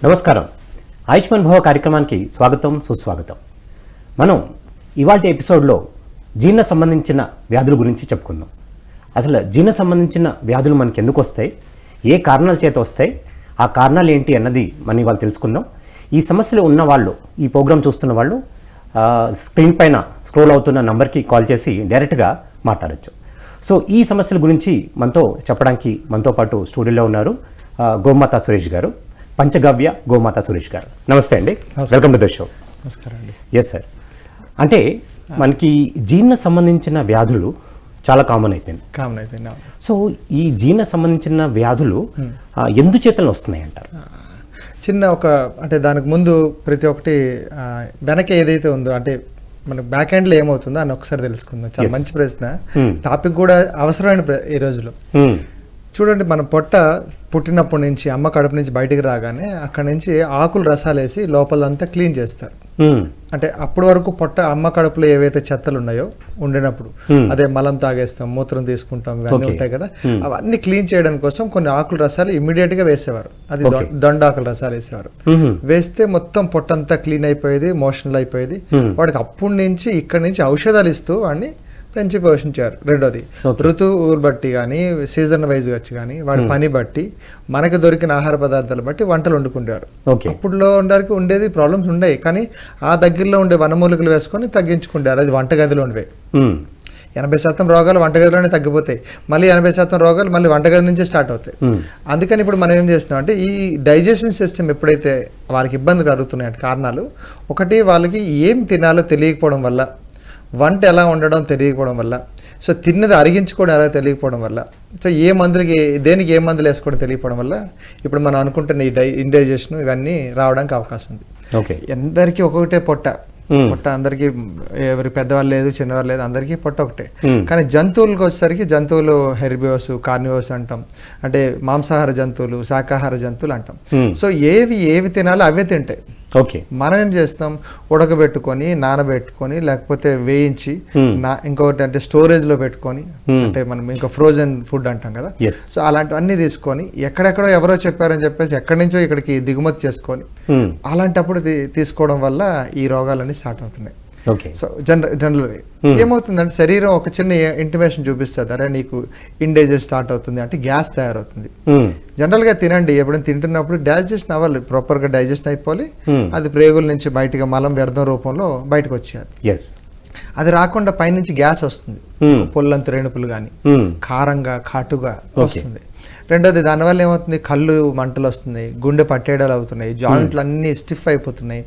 నమస్కారం. ఆయుష్మాన్ భవ కార్యక్రమానికి స్వాగతం, సుస్వాగతం. మనం ఇవాల్టి ఎపిసోడ్లో జీర్ణ సంబంధించిన వ్యాధుల గురించి చెప్పుకుందాం. అసలు జీర్ణ సంబంధించిన వ్యాధులు మనకి ఎందుకు వస్తాయి, ఏ కారణాల చేత వస్తాయి, ఆ కారణాలు ఏంటి అన్నది మనం ఇవాళ తెలుసుకుందాం. ఈ సమస్యలు ఉన్న వాళ్ళు, ఈ ప్రోగ్రాం చూస్తున్న వాళ్ళు స్క్రీన్ పైన స్క్రోల్ అవుతున్న నంబర్కి కాల్ చేసి డైరెక్ట్గా మాట్లాడచ్చు. సో ఈ సమస్యల గురించి మనతో చెప్పడానికి మనతో పాటు స్టూడియోలో ఉన్నారు గోమాత సురేష్ గారు, పంచగవ్య గోమాత సురేష్ గారు. నమస్తే అండి, వెల్కమ్ టు ద షో. నమస్కారం అండి. Yes sir. అంటే మనకి జీర్ణ సంబంధించిన వ్యాధులు చాలా కామన్ అయిపోయింది. సో ఈ జీర్ణ సంబంధించిన వ్యాధులు ఎందుచేతలు వస్తున్నాయి అంటారు? చిన్న అంటే దానికి ముందు ప్రతి ఒక్కటి వెనక ఏదైతే ఉందో, అంటే మన బ్యాక్ ఎండ్లో ఏమవుతుందో అని ఒకసారి తెలుసుకుందాం. చాలా మంచి ప్రశ్న, టాపిక్ కూడా అవసరమైన ఈ రోజులో. చూడండి, మన పొట్ట పుట్టినప్పటి నుంచి అమ్మ కడుపు నుంచి బయటికి రాగానే అక్కడ నుంచి ఆకులు రసాలు వేసి లోపలంతా క్లీన్ చేస్తారు. అంటే అప్పటి వరకు పొట్ట అమ్మ కడుపులో ఏవైతే చెత్తలు ఉన్నాయో ఉండినప్పుడు, అదే మలం తాగేస్తాం, మూత్రం తీసుకుంటాం, ఇవన్నీ ఉంటాయి కదా, అవన్నీ క్లీన్ చేయడం కోసం కొన్ని ఆకుల రసాలు ఇమ్మీడియట్ గా వేసేవారు. అది దొండాకుల రసాలు వేసేవారు. వేస్తే మొత్తం పొట్టంతా క్లీన్ అయిపోయేది, మోషన్లు అయిపోయేది. వాడికి అప్పటి నుంచి ఇక్కడి నుంచి ఔషధాలు ఇస్తూ వాడిని పెంచి పోషించారు. రెండోది, ఋతువులు బట్టి కానీ, సీజన్ వైజ్ వచ్చి కానీ, వాడి పని బట్టి, మనకు దొరికిన ఆహార పదార్థాలు బట్టి వంటలు వండుకుంటారు. అప్పుడులో ఉండేది ప్రాబ్లమ్స్ ఉండేవి, కానీ ఆ దగ్గరలో ఉండే వనమూలికలు వేసుకొని తగ్గించుకుంటారు. అది వంటగదిలో ఉండేవి. 80% రోగాలు వంటగదిలోనే తగ్గిపోతాయి, మళ్ళీ 80% రోగాలు మళ్ళీ వంటగది నుంచే స్టార్ట్ అవుతాయి. అందుకని ఇప్పుడు మనం ఏం చేస్తున్నాం అంటే, ఈ డైజెషన్ సిస్టమ్ ఎప్పుడైతే వాళ్ళకి ఇబ్బంది కలుగుతున్నాయి కారణాలు, ఒకటి వాళ్ళకి ఏం తినాలో తెలియకపోవడం వల్ల, వంట ఎలా ఉండడం తెలియకపోవడం వల్ల, సో తిన్నది అరిగించుకోవడం ఎలా తెలియకపోవడం వల్ల, సో దేనికి ఏ మందులు వేసుకోవడం తెలియకపోవడం వల్ల ఇప్పుడు మనం అనుకుంటున్న ఈ ఇండైజెషన్ ఇవన్నీ రావడానికి అవకాశం ఉంది. అందరికీ ఒక్కొక్కటే పొట్ట అందరికీ, ఎవరి పెద్దవాళ్ళు లేదు, చిన్నవాళ్ళు లేదు, అందరికీ పొట్ట ఒకటే. కానీ జంతువులకు వచ్చేసరికి జంతువులు హెర్బివోస్, కార్నివోస్ అంటాం, అంటే మాంసాహార జంతువులు, శాకాహార జంతువులు అంటాం. సో ఏవి తినాలో అవే తింటాయి. మనం ఏం చేస్తాం, ఉడకబెట్టుకొని, నానబెట్టుకొని, లేకపోతే వేయించి, ఇంకొకటి అంటే స్టోరేజ్ లో పెట్టుకొని, అంటే మనం ఇంకా ఫ్రోజన్ ఫుడ్ అంటాం కదా, సో అలాంటివన్నీ తీసుకొని, ఎక్కడెక్కడో ఎవరో చెప్పారని చెప్పేసి ఎక్కడి నుంచో ఇక్కడికి దిగుమతి చేసుకొని, అలాంటప్పుడు తీసుకోవడం వల్ల ఈ రోగాలన్నీ స్టార్ట్ అవుతున్నాయి. సో జనరల్గా ఏమవుతుందంటే, శరీరం ఒక చిన్న ఇంటిమేషన్ చూపిస్తుంది, అరే నీకు ఇండైజెస్ట్ స్టార్ట్ అవుతుంది అంటే గ్యాస్ తయారవుతుంది. జనరల్ గా తినండి, ఎప్పుడైనా తింటున్నప్పుడు డైజెషన్ అవ్వాలి, ప్రాపర్ గా డైజెషన్ అయిపోవాలి. అది ప్రేగుల నుంచి బయటగా మలం వ్యర్థం రూపంలో బయటకు వచ్చేయాలి. అది రాకుండా పైనుంచి గ్యాస్ వస్తుంది, పొల్లంత రేణుపులు కానీ, కారంగా ఘాటుగా వస్తుంది. రెండోది, దానివల్ల ఏమవుతుంది, కళ్ళు మంటలు వస్తున్నాయి, గుండె పట్టేడాలు అవుతున్నాయి, జాయింట్లు అన్ని స్టిఫ్ అయిపోతున్నాయి,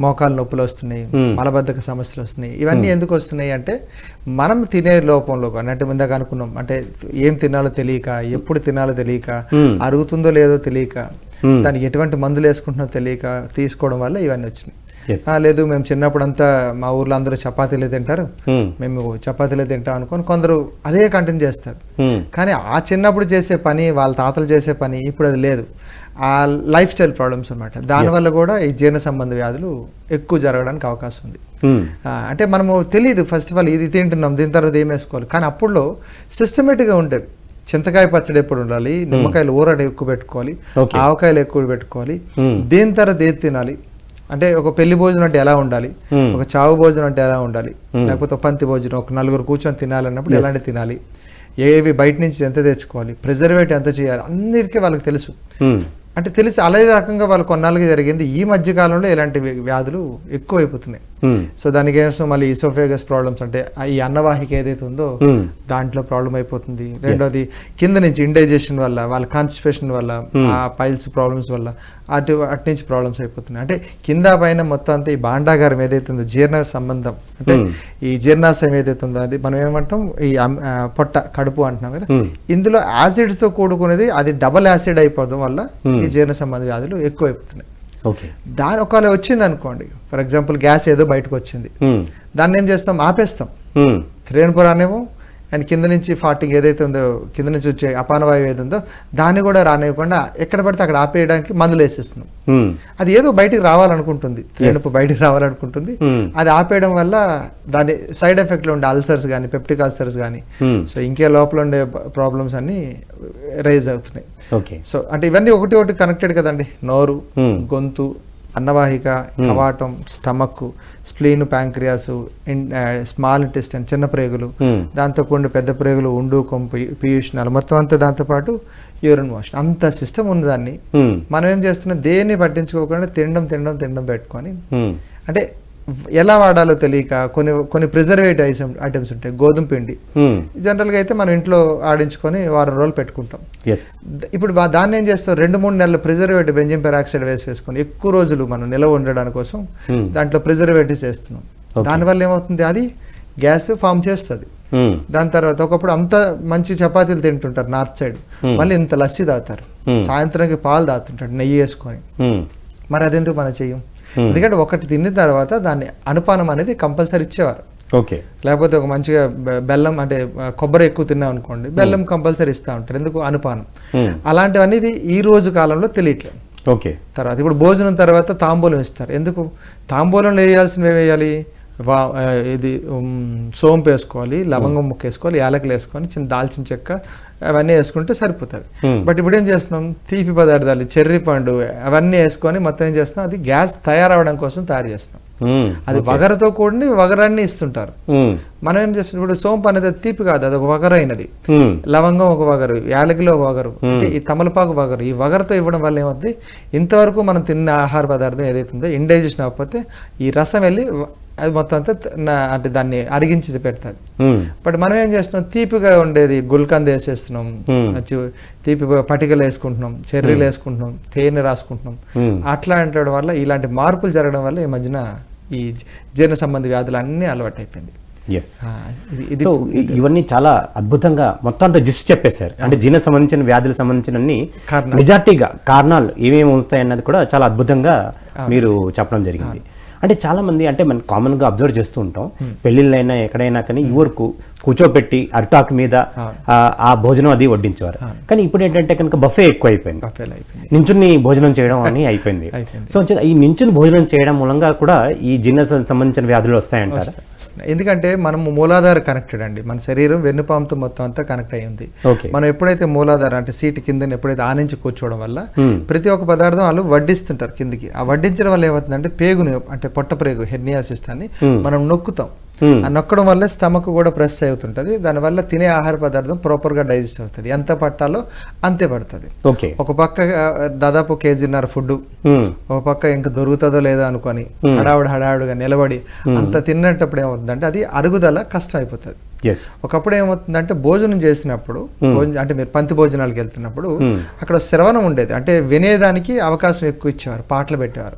మోకాలు నొప్పులు వస్తున్నాయి, మలబద్ధక సమస్యలు వస్తున్నాయి. ఇవన్నీ ఎందుకు వస్తున్నాయి అంటే, మనం తినే లోపంలో, అన్నట్టు ముందుగా అనుకున్నాం, అంటే ఏం తినాలో తెలియక, ఎప్పుడు తినాలో తెలియక, అరుగుతుందో లేదో తెలియక, దానికి ఎటువంటి మందులు వేసుకుంటున్నో తెలియక తీసుకోవడం వల్ల ఇవన్నీ వచ్చినాయి. లేదు, మేము చిన్నప్పుడు అంతా మా ఊర్లో అందరూ చపాతీలే తింటారు, మేము చపాతీలే తింటాం అనుకొని కొందరు అదే కంటిన్యూ చేస్తారు. కానీ ఆ చిన్నప్పుడు చేసే పని, వాళ్ళ తాతలు చేసే పని ఇప్పుడు అది లేదు. ఆ లైఫ్ స్టైల్ ప్రాబ్లమ్స్ అనమాట. దానివల్ల కూడా ఈ జీర్ణ సంబంధ వ్యాధులు ఎక్కువ జరగడానికి అవకాశం ఉంది. అంటే మనము తెలియదు, ఫస్ట్ ఆఫ్ ఆల్ ఇది తింటున్నాం, దీని తర్వాత ఏం వేసుకోవాలి. కానీ అప్పుడులో సిస్టమేటిక్గా ఉండేది. చింతకాయ పచ్చడి ఎప్పుడు ఉండాలి, నిమ్మకాయలు ఊరట ఎక్కువ పెట్టుకోవాలి, ఆవకాయలు ఎక్కువ పెట్టుకోవాలి, దీని తర్వాత ఏది తినాలి, అంటే ఒక పెళ్లి భోజనం అంటే ఎలా ఉండాలి, ఒక చావు భోజనం అంటే ఎలా ఉండాలి, లేకపోతే ఒక పంతి భోజనం, ఒక నలుగురు కూర్చొని తినాలన్నప్పుడు ఎలాంటి తినాలి, ఏవి బయట నుంచి ఎంత తెచ్చుకోవాలి, ప్రిజర్వేటివ్ ఎంత చేయాలి, అందరికీ వాళ్ళకి తెలుసు. అంటే తెలిసి అదే రకంగా వాళ్ళు కొన్నాళ్ళకి జరిగింది. ఈ మధ్య కాలంలో ఇలాంటి వ్యాధులు ఎక్కువ అయిపోతున్నాయి. సో దానికి ఏమో మళ్ళీ ఈసోఫేగస్ ప్రాబ్లమ్స్, అంటే ఈ అన్నవాహిక ఏదైతే ఉందో దాంట్లో ప్రాబ్లం అయిపోతుంది. రెండోది, కింద నుంచి ఇండైజెషన్ వల్ల, వాళ్ళ కాన్స్టిపేషన్ వల్ల, ఆ పైల్స్ ప్రాబ్లమ్స్ వల్ల అటు నుంచి ప్రాబ్లమ్స్ అయిపోతున్నాయి. అంటే కింద పైన మొత్తం అంతా ఈ భాండాగారం ఏదైతే ఉందో, జీర్ణ సంబంధం, అంటే ఈ జీర్ణాశయం ఏదైతే ఉందో, అది మనం ఏమంటాం, ఈ పొట్ట కడుపు అంటున్నాం కదా, ఇందులో యాసిడ్స్ తో కూడుకునేది, అది డబల్ యాసిడ్ అయిపోవడం వల్ల ఈ జీర్ణ సంబంధ వ్యాధులు ఎక్కువ అయిపోతున్నాయి. దాని ఒకవేళ వచ్చింది అనుకోండి, ఫర్ ఎగ్జాంపుల్ గ్యాస్ ఏదో బయటకు వచ్చింది, దాన్ని ఏం చేస్తాం, ఆపేస్తాం. రేణుపురానేమో అండ్ కింద నుంచి ఫార్టింగ్ ఏదైతే ఉందో, కింద నుంచి వచ్చే అపానవాయువు ఏది ఉందో దాన్ని కూడా రానివ్వకుండా ఎక్కడ పడితే అక్కడ ఆపేయడానికి మందులు వేసేస్తున్నాం. అది ఏదో బయటికి రావాలనుకుంటుంది, తేనుపు బయటికి రావాలనుకుంటుంది. అది ఆపేయడం వల్ల దాని సైడ్ ఎఫెక్ట్లు ఉండే అల్సర్స్ కానీ, పెప్టిక్ అల్సర్స్ కానీ, సో ఇంకే లోపల ఉండే ప్రాబ్లమ్స్ అన్ని రైజ్ అవుతున్నాయి. సో అంటే ఇవన్నీ ఒకటి ఒకటి కనెక్టెడ్ కదండి. నోరు, గొంతు, అన్నవాహిక, కవాటం, stomach, spleen, pancreas, small intestine చిన్న ప్రేగులు, దాంతో కూడిన పెద్ద ప్రేగులు, ఉండు, కొంపు, పీయూషనాలు, మొత్తం అంతా దాంతో పాటు యూరిన్ మోషన్, అంత సిస్టమ్ ఉంది. దాన్ని మనం ఏం చేస్తున్నాం, దేన్ని పట్టించుకోకుండా తినడం పెట్టుకొని, అంటే ఎలా వాడాలో తెలియక కొన్ని ప్రిజర్వేటివ్ ఐటమ్స్ ఉంటాయి. గోధుమ పిండి జనరల్గా అయితే మనం ఇంట్లో ఆడించుకొని వారం రోజులు పెట్టుకుంటాం. ఇప్పుడు దాన్ని ఏం చేస్తాం, 2-3 నెలలు ప్రిజర్వేటివ్ బెంజిన్ పెరాక్సైడ్ వేసుకొని ఎక్కువ రోజులు మనం నిల్వ ఉండడానికి కోసం దాంట్లో ప్రిజర్వేటివ్స్ వేస్తున్నాం. దానివల్ల ఏమవుతుంది, అది గ్యాస్ ఫామ్ చేస్తుంది. దాని తర్వాత ఒకప్పుడు అంత మంచి చపాతీలు తింటుంటారు నార్త్ సైడ్, మళ్ళీ ఇంత లస్సీ తాగుతారు, సాయంత్రానికి పాలు తాగుతుంటారు నెయ్యి వేసుకొని. మరి అదెందుకు మనం చెయ్యం? ఎందుకంటే ఒకటి తిన్న తర్వాత దాన్ని అనుపానం అనేది కంపల్సరీ ఇచ్చేవారు. లేకపోతే ఒక మంచిగా బెల్లం అంటే కొబ్బరి ఎక్కువ తిన్నాం అనుకోండి, బెల్లం కంపల్సరీ ఇస్తూ ఉంటారు. ఎందుకు? అనుపానం. అలాంటివన్నీ ఈ రోజు కాలంలో తెలియట్లేదు. తర్వాత ఇప్పుడు భోజనం తర్వాత తాంబూలం ఇస్తారు. ఎందుకు? తాంబూలంలో వేయాల్సినవి వేయాలి, ఇది సోంపు వేసుకోవాలి, లవంగం ముక్క వేసుకోవాలి, యాలకులు వేసుకొని చిన్న దాల్చిన చెక్క అవన్నీ వేసుకుంటే సరిపోతుంది. బట్ ఇప్పుడు ఏం చేస్తున్నాం, తీపి పదార్థాలు, చెర్రీ పండు అవన్నీ వేసుకొని మొత్తం ఏం చేస్తున్నాం, అది గ్యాస్ తయారవడం కోసం తయారు చేస్తున్నాం. అది వగరతో కూడి వగరాన్ని ఇస్తుంటారు. మనం ఏం చేస్తున్నాం, ఇప్పుడు సోంపు అనేది తీపి కాదు, అది ఒక వగరైనది. లవంగం ఒక వగరు, యాలకులు ఒక వగరు, ఈ తమలపాకు వగరు. ఈ వగరతో ఇవ్వడం వల్ల ఏమవుతుంది, ఇంతవరకు మనం తిన్న ఆహార పదార్థం ఏదైతే ఉందో ఇండైజెషన్ అవ్వకపోతే ఈ రసం వెళ్ళి అది మొత్తం అంతా అంటే దాన్ని అరిగించి పెడతాది. బట్ మనం ఏం చేస్తున్నాం, తీపిగా ఉండేది గుల్కంద్ వేసేస్తున్నాం, తీపి పటికలు వేసుకుంటున్నాం, చెర్రీలు వేసుకుంటున్నాం, తేనె రాసుకుంటున్నాం. అట్లా అంటే వల్ల ఇలాంటి మార్పులు జరగడం వల్ల ఈ మధ్యన ఈ జీర్ణ సంబంధ వ్యాధులు అన్నీ అలవాటు అయిపోయింది. సో ఇవన్నీ చాలా అద్భుతంగా మొత్తం అంతా జిస్ట్ చెప్పేశారు. అంటే జీర్ణ సంబంధించిన వ్యాధులకు సంబంధించిన అన్ని మెజార్టీగా కారణాలు ఏమేమి ఉంటాయి అన్నది కూడా చాలా అద్భుతంగా మీరు చెప్పడం జరిగింది. అంటే చాలా మంది అంటే మనం కామన్గా అబ్జర్వ్ చేస్తూ ఉంటాం, పెళ్ళిళ్ళైనా ఎక్కడైనా కానీ ఊరుకు కూర్చోపెట్టి అరిటాకు మీద ఆ భోజనం అది వడ్డించేవారు. కానీ ఇప్పుడు ఏంటంటే కనుక బఫే ఎక్కువ అయిపోయింది, నించుని భోజనం చేయడం అని అయిపోయింది. సో ఈ నించుని భోజనం చేయడం మూలంగా కూడా ఈ జీర్ణ సంబంధించిన వ్యాధులు వస్తాయంటారు. ఎందుకంటే మనం మూలాధార కనెక్టెడ్ అండి, మన శరీరం వెన్నుపాముతో మొత్తం అంతా కనెక్ట్ అయ్యింది. మనం ఎప్పుడైతే మూలాధార అంటే సీటు కింద ఎప్పుడైతే ఆనించి కూర్చోవడం వల్ల ప్రతి ఒక్క పదార్థం వాళ్ళు వడ్డిస్తుంటారు కిందికి. ఆ వడ్డించడం వల్ల ఏమవుతుందంటే పేగుని అంటే పొట్ట ప్రేగు హెర్నియాసిస్ అని మనం నొక్కుతాం. ఆ నొక్కడం వల్ల స్టమక్ కూడా ప్రెస్ అవుతుంటది, దానివల్ల తినే ఆహార పదార్థం ప్రాపర్ గా డైజెస్ట్ అవుతుంది. ఎంత పట్టాలో అంతే పడుతుంది. ఒక పక్క దాదాపు 1.5 kg ఫుడ్, ఒక పక్క ఇంకా దొరుకుతుందో లేదో అనుకొని హడావుడిగా నిలబడి అంత తిన్నప్పుడు ఏమవుతుందంటే అది అరుగుదల కష్టం అయిపోతుంది. ఒకప్పుడు ఏమవుతుందంటే భోజనం చేసినప్పుడు అంటే మీరు పంతి భోజనాలకు వెళ్తున్నప్పుడు అక్కడ శ్రవణం ఉండేది, అంటే వినేదానికి అవకాశం ఎక్కువ ఇచ్చేవారు, పాటలు పెట్టేవారు,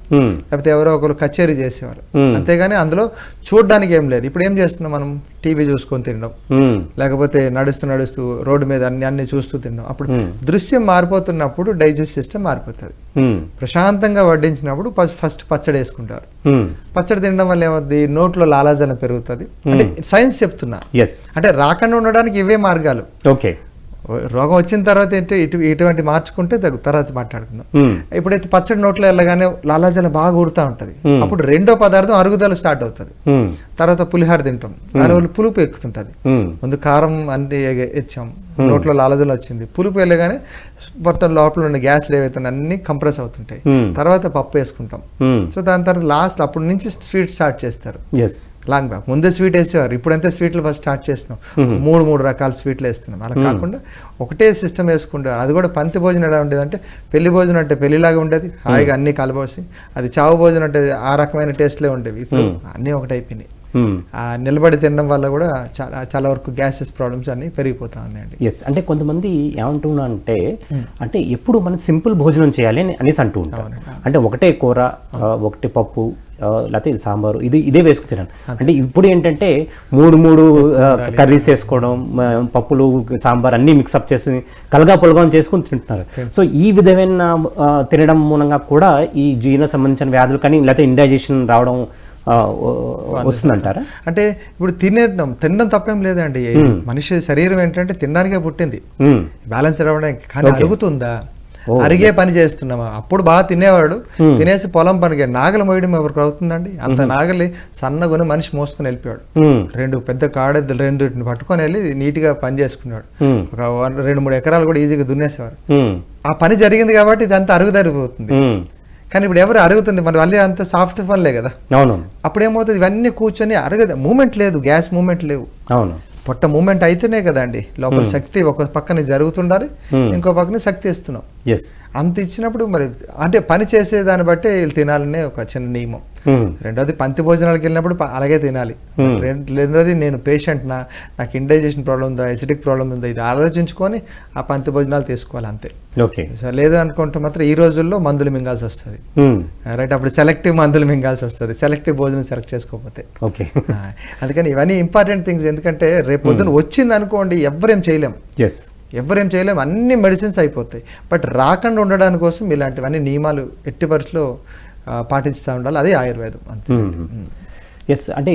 లేకపోతే ఎవరో ఒకరు కచేరీ చేసేవారు. అంతేగాని అందులో చూడడానికి ఏం లేదు. ఇప్పుడు ఏం చేస్తున్నాం, మనం టీవీ చూసుకొని తినడం, లేకపోతే నడుస్తూ రోడ్డు మీద అన్ని చూస్తూ తినడం. అప్పుడు దృశ్యం మారిపోతున్నప్పుడు డైజెస్ట్ సిస్టమ్ మారిపోతుంది. ప్రశాంతంగా వడ్డించినప్పుడు ఫస్ట్ పచ్చడి వేసుకుంటారు. పచ్చడి తినడం వల్ల ఏమవుతుంది, నోట్లో లాలాజలం పెరుగుతుంది. అంటే సైన్స్ చెప్తున్నా, అంటే రాకుండా ఉండడానికి ఇవే మార్గాలు. రోగం వచ్చిన తర్వాత ఇటువంటి మార్చుకుంటే తర్వాత మాట్లాడుకుందాం. ఇప్పుడైతే పచ్చడి నోట్లో వెళ్ళగానే లాలాజలం బాగా ఊరుతా ఉంటది, అప్పుడు రెండో పదార్థం అరుగుదల స్టార్ట్ అవుతుంది. తర్వాత పులిహార తింటాం, దానివల్ల పులుపు ఎక్కుతుంటది. ముందు కారం అంతే ఇచ్చాం, నోట్లో లాలాజలం వచ్చింది, పులుపు వెళ్ళగానే మొత్తం లోపల ఉన్న గ్యాస్లు ఏవైతే అన్ని కంప్రెస్ అవుతుంటాయి. తర్వాత పప్పు వేసుకుంటాం. సో దాని తర్వాత లాస్ట్ అప్పటి నుంచి స్వీట్ స్టార్ట్ చేస్తారు. లాంగ్ బ్యాక్ ముందే స్వీట్ వేసేవారు, ఇప్పుడంతా స్వీట్లు ఫస్ట్ స్టార్ట్ చేస్తున్నాం, మూడు రకాల స్వీట్లు వేస్తున్నాం. అలా కాకుండా ఒకటే సిస్టమ్ వేసుకుంటారు. అది కూడా పంతి భోజనం ఎలా ఉండేది అంటే పెళ్లి భోజనం అంటే పెళ్లిలాగా ఉండేది, హాయిగా అన్ని కలబోసి. అది చావు భోజనం అంటే ఆ రకమైన టేస్ట్లే ఉండేవి. ఇప్పుడు అన్నీ ఒకటైపోయినాయి. నిలబడి తినడం వల్ల కూడా చాలా వరకు గ్యాసెస్ ప్రాబ్లమ్స్ అన్ని పెరిగిపోతా ఉన్నాయండి. అంటే కొంతమంది ఏమంటున్నా అంటే ఎప్పుడు మనం సింపుల్ భోజనం చేయాలి అనేసి అంటూ ఉంటాం. అంటే ఒకటే కూర, ఒకటి పప్పు, లేకపోతే సాంబారు ఇదే వేసుకుని. అంటే ఇప్పుడు ఏంటంటే మూడు కర్రీస్ వేసుకోవడం, పప్పులు సాంబార్ అన్నీ మిక్సప్ చేసి కలగా పొలగా చేసుకుని తింటున్నారు. సో ఈ విధమైన తినడం మూలంగా కూడా ఈ జీర్ణ సంబంధించిన వ్యాధులు కానీ లేకపోతే ఇండైజెషన్ రావడం వస్తుందంటారా? అంటే ఇప్పుడు తినడం తప్పేం లేదండి. మనిషి శరీరం ఏంటంటే తినడానికే పుట్టింది, బ్యాలెన్స్ అవ్వడానికి. కానీ అరుగుతుందా? అరిగే పని చేస్తున్నామా? అప్పుడు బాగా తినేవాడు, తినేసి పొలం పనికి నాగలి మోయడం ఎవరికి అవుతుందండి? అంత నాగలి సన్నగొని మనిషి మోసుకుని వెళ్ళిపోయాడు. 2 పెద్ద కాడెద్దులు 2 పట్టుకొని వెళ్ళి నీట్గా పని చేసుకున్నాడు. ఒక 2-3 ఎకరాలు కూడా ఈజీగా దున్నేసేవారు. ఆ పని జరిగింది కాబట్టి ఇదంతా అరుగుదరిగిపోతుంది. కానీ ఇప్పుడు ఎవరు అరుగుతుంది? మరి మళ్ళీ అంత సాఫ్ట్ పనులే కదా. అవును. అప్పుడు ఏమవుతుంది, ఇవన్నీ కూర్చొని అరగదు, మూమెంట్ లేదు, గ్యాస్ మూమెంట్ లేవు. అవును. పొట్ట మూమెంట్ అయితేనే కదండి లోపల శక్తి ఒక పక్కన జరుగుతుండాలి, ఇంకో పక్కన శక్తి ఇస్తున్నాం. అంత ఇచ్చినప్పుడు మరి అంటే పని చేసే దాన్ని బట్టే వీళ్ళు తినాలనే ఒక చిన్న నియమం. రెండోది పంక్తి భోజనాలకు వెళ్ళినప్పుడు అలాగే తినాలి. రెండోది నేను పేషెంట్, నాకు ఇండైజెషన్ ప్రాబ్లం ఉందా, ఎసిడిక్ ప్రాబ్లం ఉందా, ఇది ఆలోచించుకొని ఆ పంక్తి భోజనాలు తీసుకోవాలి అంతే. లేదు అనుకుంటే మాత్రం ఈ రోజుల్లో మందులు మింగాల్సి వస్తుంది. రైట్, అప్పుడు సెలెక్టివ్ మందులు మింగాల్సి వస్తుంది, సెలెక్టివ్ భోజనం సెలెక్ట్ చేసుకోకపోతే. అందుకని ఇవన్నీ ఇంపార్టెంట్ థింగ్స్. ఎందుకంటే రేపు పొద్దున వచ్చింది అనుకోండి, ఎవరేం చేయలేం, అన్ని మెడిసిన్స్ అయిపోతాయి. బట్ రాకుండా ఉండడానికి కోసం ఇలాంటివన్నీ నియమాలు ఎట్టి పరిస్థితిలో పాటిస్తూ ఉండాలి. అదే ఆయుర్వేదం అంతే. అంటే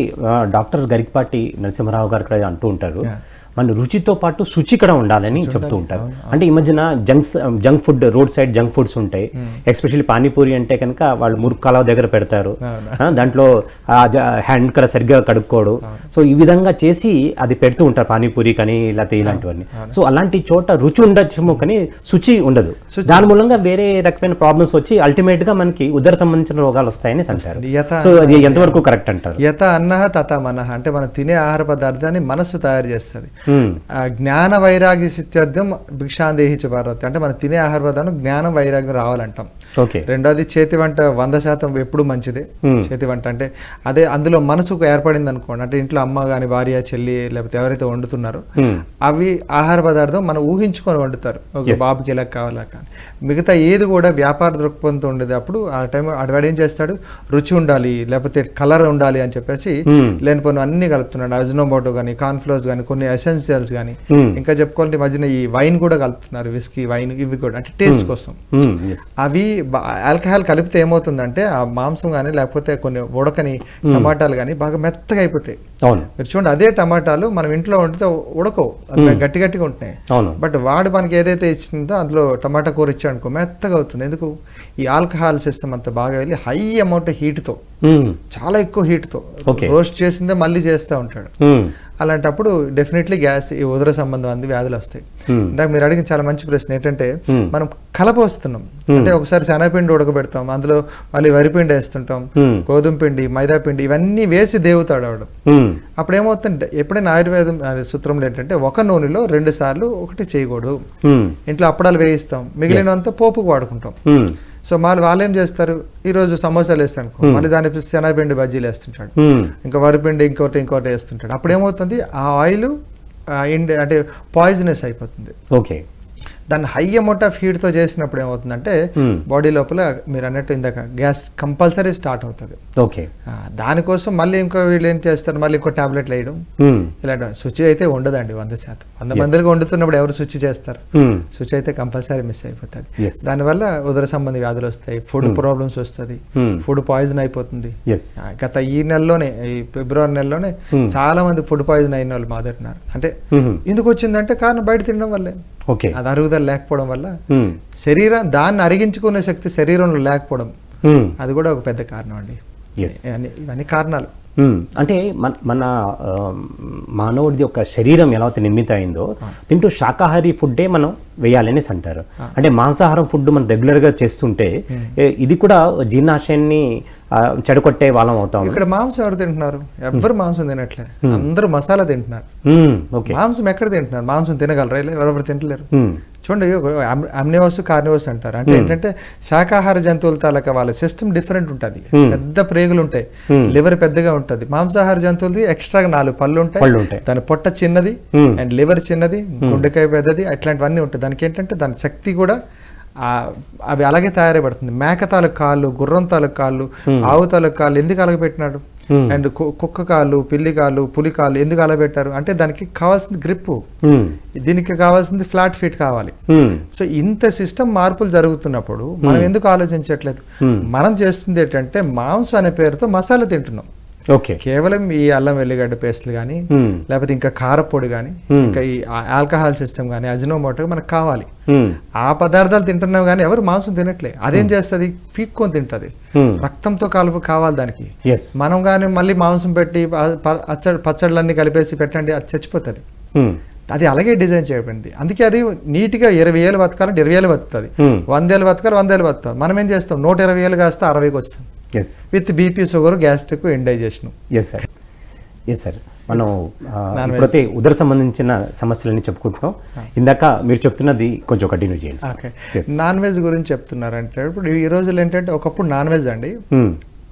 డాక్టర్ గరికపాటి నరసింహారావు గారు కూడా అంటూ ఉంటారు, మన రుచితో పాటు శుచి కూడా ఉండాలని చెప్తూ ఉంటారు. అంటే ఈ మధ్యన junk food, road side junk foods ఉంటాయి. ఎస్పెషల్లీ పానీపూరి అంటే కనుక వాళ్ళు మురుగు కాలువ దగ్గర పెడతారు, దాంట్లో హ్యాండ్ కూడా సరిగ్గా కడుక్కోడు. సో ఈ విధంగా చేసి అది పెడుతూ ఉంటారు పానీపూరి కానీ లేకపోతే ఇలాంటివన్నీ. సో అలాంటి చోట రుచి ఉండొచ్చేమో కానీ శుచి ఉండదు. దాని మూలంగా వేరే రకమైన ప్రాబ్లమ్స్ వచ్చి అల్టిమేట్ గా మనకి ఉదర సంబంధించిన రోగాలు వస్తాయని అంటారు. సో అది ఎంతవరకు కరెక్ట్ అంటారు? యత అన్నః తథ మనః అంటే మనం తినే ఆహార పదార్థాన్ని మనస్సు తయారు చేస్తుంది. జ్ఞాన వైరాగ్య సిత్యర్థం భిక్షాందేహి చ భారతి అంటే మనం తినే ఆహార పదార్థం జ్ఞానం వైరాగ్యం రావాలంటాం. రెండోది చేతి వంట 100% ఎప్పుడు మంచిదే. చేతి వంట అంటే అదే అందులో మనసుకు ఏర్పడింది అనుకోండి, అంటే ఇంట్లో అమ్మ గాని భార్య చెల్లి లేకపోతే ఎవరైతే వండుతున్నారో అవి ఆహార పదార్థం మనం ఊహించుకొని వండుతారు, బాబుకి ఇలా కావాలా కానీ. మిగతా ఏది కూడా వ్యాపార దృక్పథంతో ఉండేది. అప్పుడు ఆ టైం అడివాడు ఏం చేస్తాడు, రుచి ఉండాలి లేకపోతే కలర్ ఉండాలి అని చెప్పేసి లేనిపోయిన అన్ని కలుపుతున్నాడు. అజినోమోటో కానీ, కార్న్ఫ్లోర్స్ కానీ, కొన్ని ఎసెన్షియల్స్ కానీ, ఇంకా చెప్పుకోవాలంటే మధ్యన ఈ వైన్ కూడా కలుపుతున్నారు, విస్కీ వైన్, ఇవి కూడా అంటే టేస్ట్ కోసం. అవి ఆల్కహాల్ కలిపితే ఏమవుతుందంటే ఆ మాంసం కానీ లేకపోతే కొన్ని ఉడకని టమాటాలు కానీ బాగా మెత్తగా అయిపోతాయి. మీరు చూడండి, అదే టమాటాలు మనం ఇంట్లో వండితే ఉడకవు, గట్టి గట్టిగా ఉంటున్నాయి. బట్ వాడు మనకి ఏదైతే ఇచ్చిందో అందులో టమాటా కూర ఇచ్చాడనుకో మెత్తగా అవుతుంది. ఎందుకు? ఈ ఆల్కహాల్ సిస్టమ్ అంతా బాగా వెళ్ళి హై అమౌంట్ హీట్తో, చాలా ఎక్కువ హీట్తో రోస్ట్ చేసిందే మళ్ళీ చేస్తూ ఉంటాడు. అలాంటప్పుడు డెఫినెట్లీ గ్యాస్, ఈ ఉదర సంబంధం అంది వ్యాధులు వస్తాయి. ఇందాక మీరు అడిగిన చాలా మంచి ప్రశ్న ఏంటంటే, మనం కలపొస్తున్నాం అంటే ఒకసారి శనగపిండి ఉడకబెడతాం, అందులో మళ్ళీ వరిపిండి వేస్తుంటాం, గోధుమ పిండి, మైదా పిండి, ఇవన్నీ వేసి దేవుతాడు ఆవిడ. అప్పుడు ఏమవుతుంది, ఎప్పుడైనా ఆయుర్వేదం సూత్రంలో ఏంటంటే ఒక నూనెలో 2 సార్లు ఒకటి చేయకూడదు. ఇంట్లో అప్పడాలు వేయిస్తాం, మిగిలినంతా పోపుకు వాడుకుంటాం. సో వాళ్ళు ఏం చేస్తారు, ఈ రోజు సమోసాలు వేస్తాను, మళ్ళీ దాని శనగపిండి బజ్జీలు వేస్తుంటాడు, ఇంకా వరిపిండి ఇంకోటి వేస్తుంటాడు. అప్పుడు ఏమవుతుంది, ఆ ఆయిల్ అంటే పాయిజనస్ అయిపోతుంది. దాన్ని హై అమౌంట్ ఆఫ్ హీట్ తో చేసినప్పుడు ఏమవుతుందంటే బాడీ లోపల మీరు అన్నట్టు ఇందాక గ్యాస్ కంపల్సరీ స్టార్ట్ అవుతుంది. దానికోసం మళ్ళీ ఇంకో వీళ్ళు ఏం చేస్తారు, మళ్ళీ ఇంకో టాబ్లెట్లు వేయడం, ఇలాంటి. శుచి అయితే ఉండదండి 100%. 100 మందికి వండుతున్నప్పుడు ఎవరు శుచి చేస్తారు? శుచి అయితే కంపల్సరీ మిస్ అయిపోతుంది. దానివల్ల ఉదర సంబంధి వ్యాధులు వస్తాయి, ఫుడ్ ప్రాబ్లమ్స్ వస్తుంది, ఫుడ్ పాయిజన్ అయిపోతుంది. గత ఈ నెలలోనే, ఈ ఫిబ్రవరి నెలలోనే చాలా మంది ఫుడ్ పాయిజన్ అయిన వాళ్ళు మాట్లాడుతున్నారు. అంటే ఎందుకు వచ్చిందంటే కారణం బయట తినడం వల్లే. అది అరుగుదల లేకపోవడం వల్ల, శరీరం దాన్ని అరిగించుకునే శక్తి శరీరంలో లేకపోవడం, అది కూడా ఒక పెద్ద కారణం అండి. ఇవన్నీ కారణాలు. అంటే మన మానవుడిది ఒక శరీరం ఎలా అయితే నిర్మిత అయిందో తింటూ శాకాహారీ ఫుడ్డే మనం వేయాలనేసి అంటారు. అంటే మాంసాహారం ఫుడ్ మనం రెగ్యులర్గా చేస్తుంటే ఇది కూడా జీర్ణాశయాన్ని చెడగొట్టే వాళ్ళం అవుతాం. ఇక్కడ మాంసం ఎవరు తింటున్నారు? ఎవరు మాంసం తినట్లేదు, అందరూ మసాలా తింటున్నారు. మాంసం ఎక్కడ తింటున్నారు? మాంసం తినగలరా? ఎవరెవరు తింటలేరు. చూడండి, అమ్నివోస్ కార్నివోస్ అంటారు. అంటే ఏంటంటే శాకాహార జంతువుల తాలూకా వాళ్ళ సిస్టమ్ డిఫరెంట్ ఉంటుంది. పెద్ద ప్రేగులు ఉంటాయి, లివర్ పెద్దగా ఉంటుంది. మాంసాహార జంతువులది ఎక్స్ట్రాగా 4 పళ్ళు ఉంటాయి, దాని పొట్ట చిన్నది అండ్ లివర్ చిన్నది, గుండెకాయ పెద్దది, అట్లాంటివన్నీ ఉంటాయి. దానికి ఏంటంటే దాని శక్తి కూడా అవి అలాగే తయారైపడుతుంది. మేక తాలూకు కాళ్ళు, గుర్రం తాలూకు కాళ్ళు, ఆవు తాలూకు కాళ్ళు ఎందుకు అలాగబెట్టినాడు? అండ్ కుక్క కాళ్ళు, పిల్లి కాళ్ళు, పులి కాళ్ళు ఎందుకు అలాగబెట్టారు అంటే దానికి కావాల్సింది గ్రిప్, దీనికి కావాల్సింది ఫ్లాట్ ఫీట్ కావాలి. సో ఇంత సిస్టమ్ మార్పులు జరుగుతున్నప్పుడు మనం ఎందుకు ఆలోచించట్లేదు? మనం చేస్తుంది ఏంటంటే మాంసం అనే పేరుతో మసాలా తింటున్నాం. ఓకే. కేవలం ఈ అల్లం వెల్లిగడ్డ పేస్ట్లు కానీ లేకపోతే ఇంకా కారపొడి కానీ ఇంకా ఈ ఆల్కహాల్ సిస్టమ్ కానీ అజినోమోటో మనకు కావాలి. ఆ పదార్థాలు తింటున్నాం కానీ ఎవరు మాంసం తినట్లే. అదేం చేస్తుంది, పీక్కొని తింటది, రక్తంతో కలుపు కావాలి దానికి. మనం కానీ మళ్ళీ మాంసం పెట్టి పచ్చళ్ళన్నీ కలిపేసి పెట్టండి, అది చచ్చిపోతుంది. అది అలాగే డిజైన్ చేయబడింది. అందుకే అది నీట్గా 20 ఏళ్ళు బతకాలంటే 20 ఏళ్ళు బతుకుతుంది, 100 ఏళ్ళు బతకాలి 100 ఏళ్ళు బతుకుతుంది. మనం ఏం చేస్తాం, 120 ఏళ్ళు కాస్తే 60కి వస్తాం, with BP, sugar, gastric, indigestion. Yes sir. మనం ఇప్పుడైతే ఉదర సంబంధించిన సమస్యలని చెప్పుకుంటున్నాం. ఇందాక మీరు చెప్తున్నది కొంచెం కంటిన్యూ చేయండి. ఓకే, నాన్ వెజ్ గురించి చెప్తున్నారంటే ఇప్పుడు ఈ రోజులు ఏంటంటే ఒకప్పుడు నాన్ వెజ్ అండి,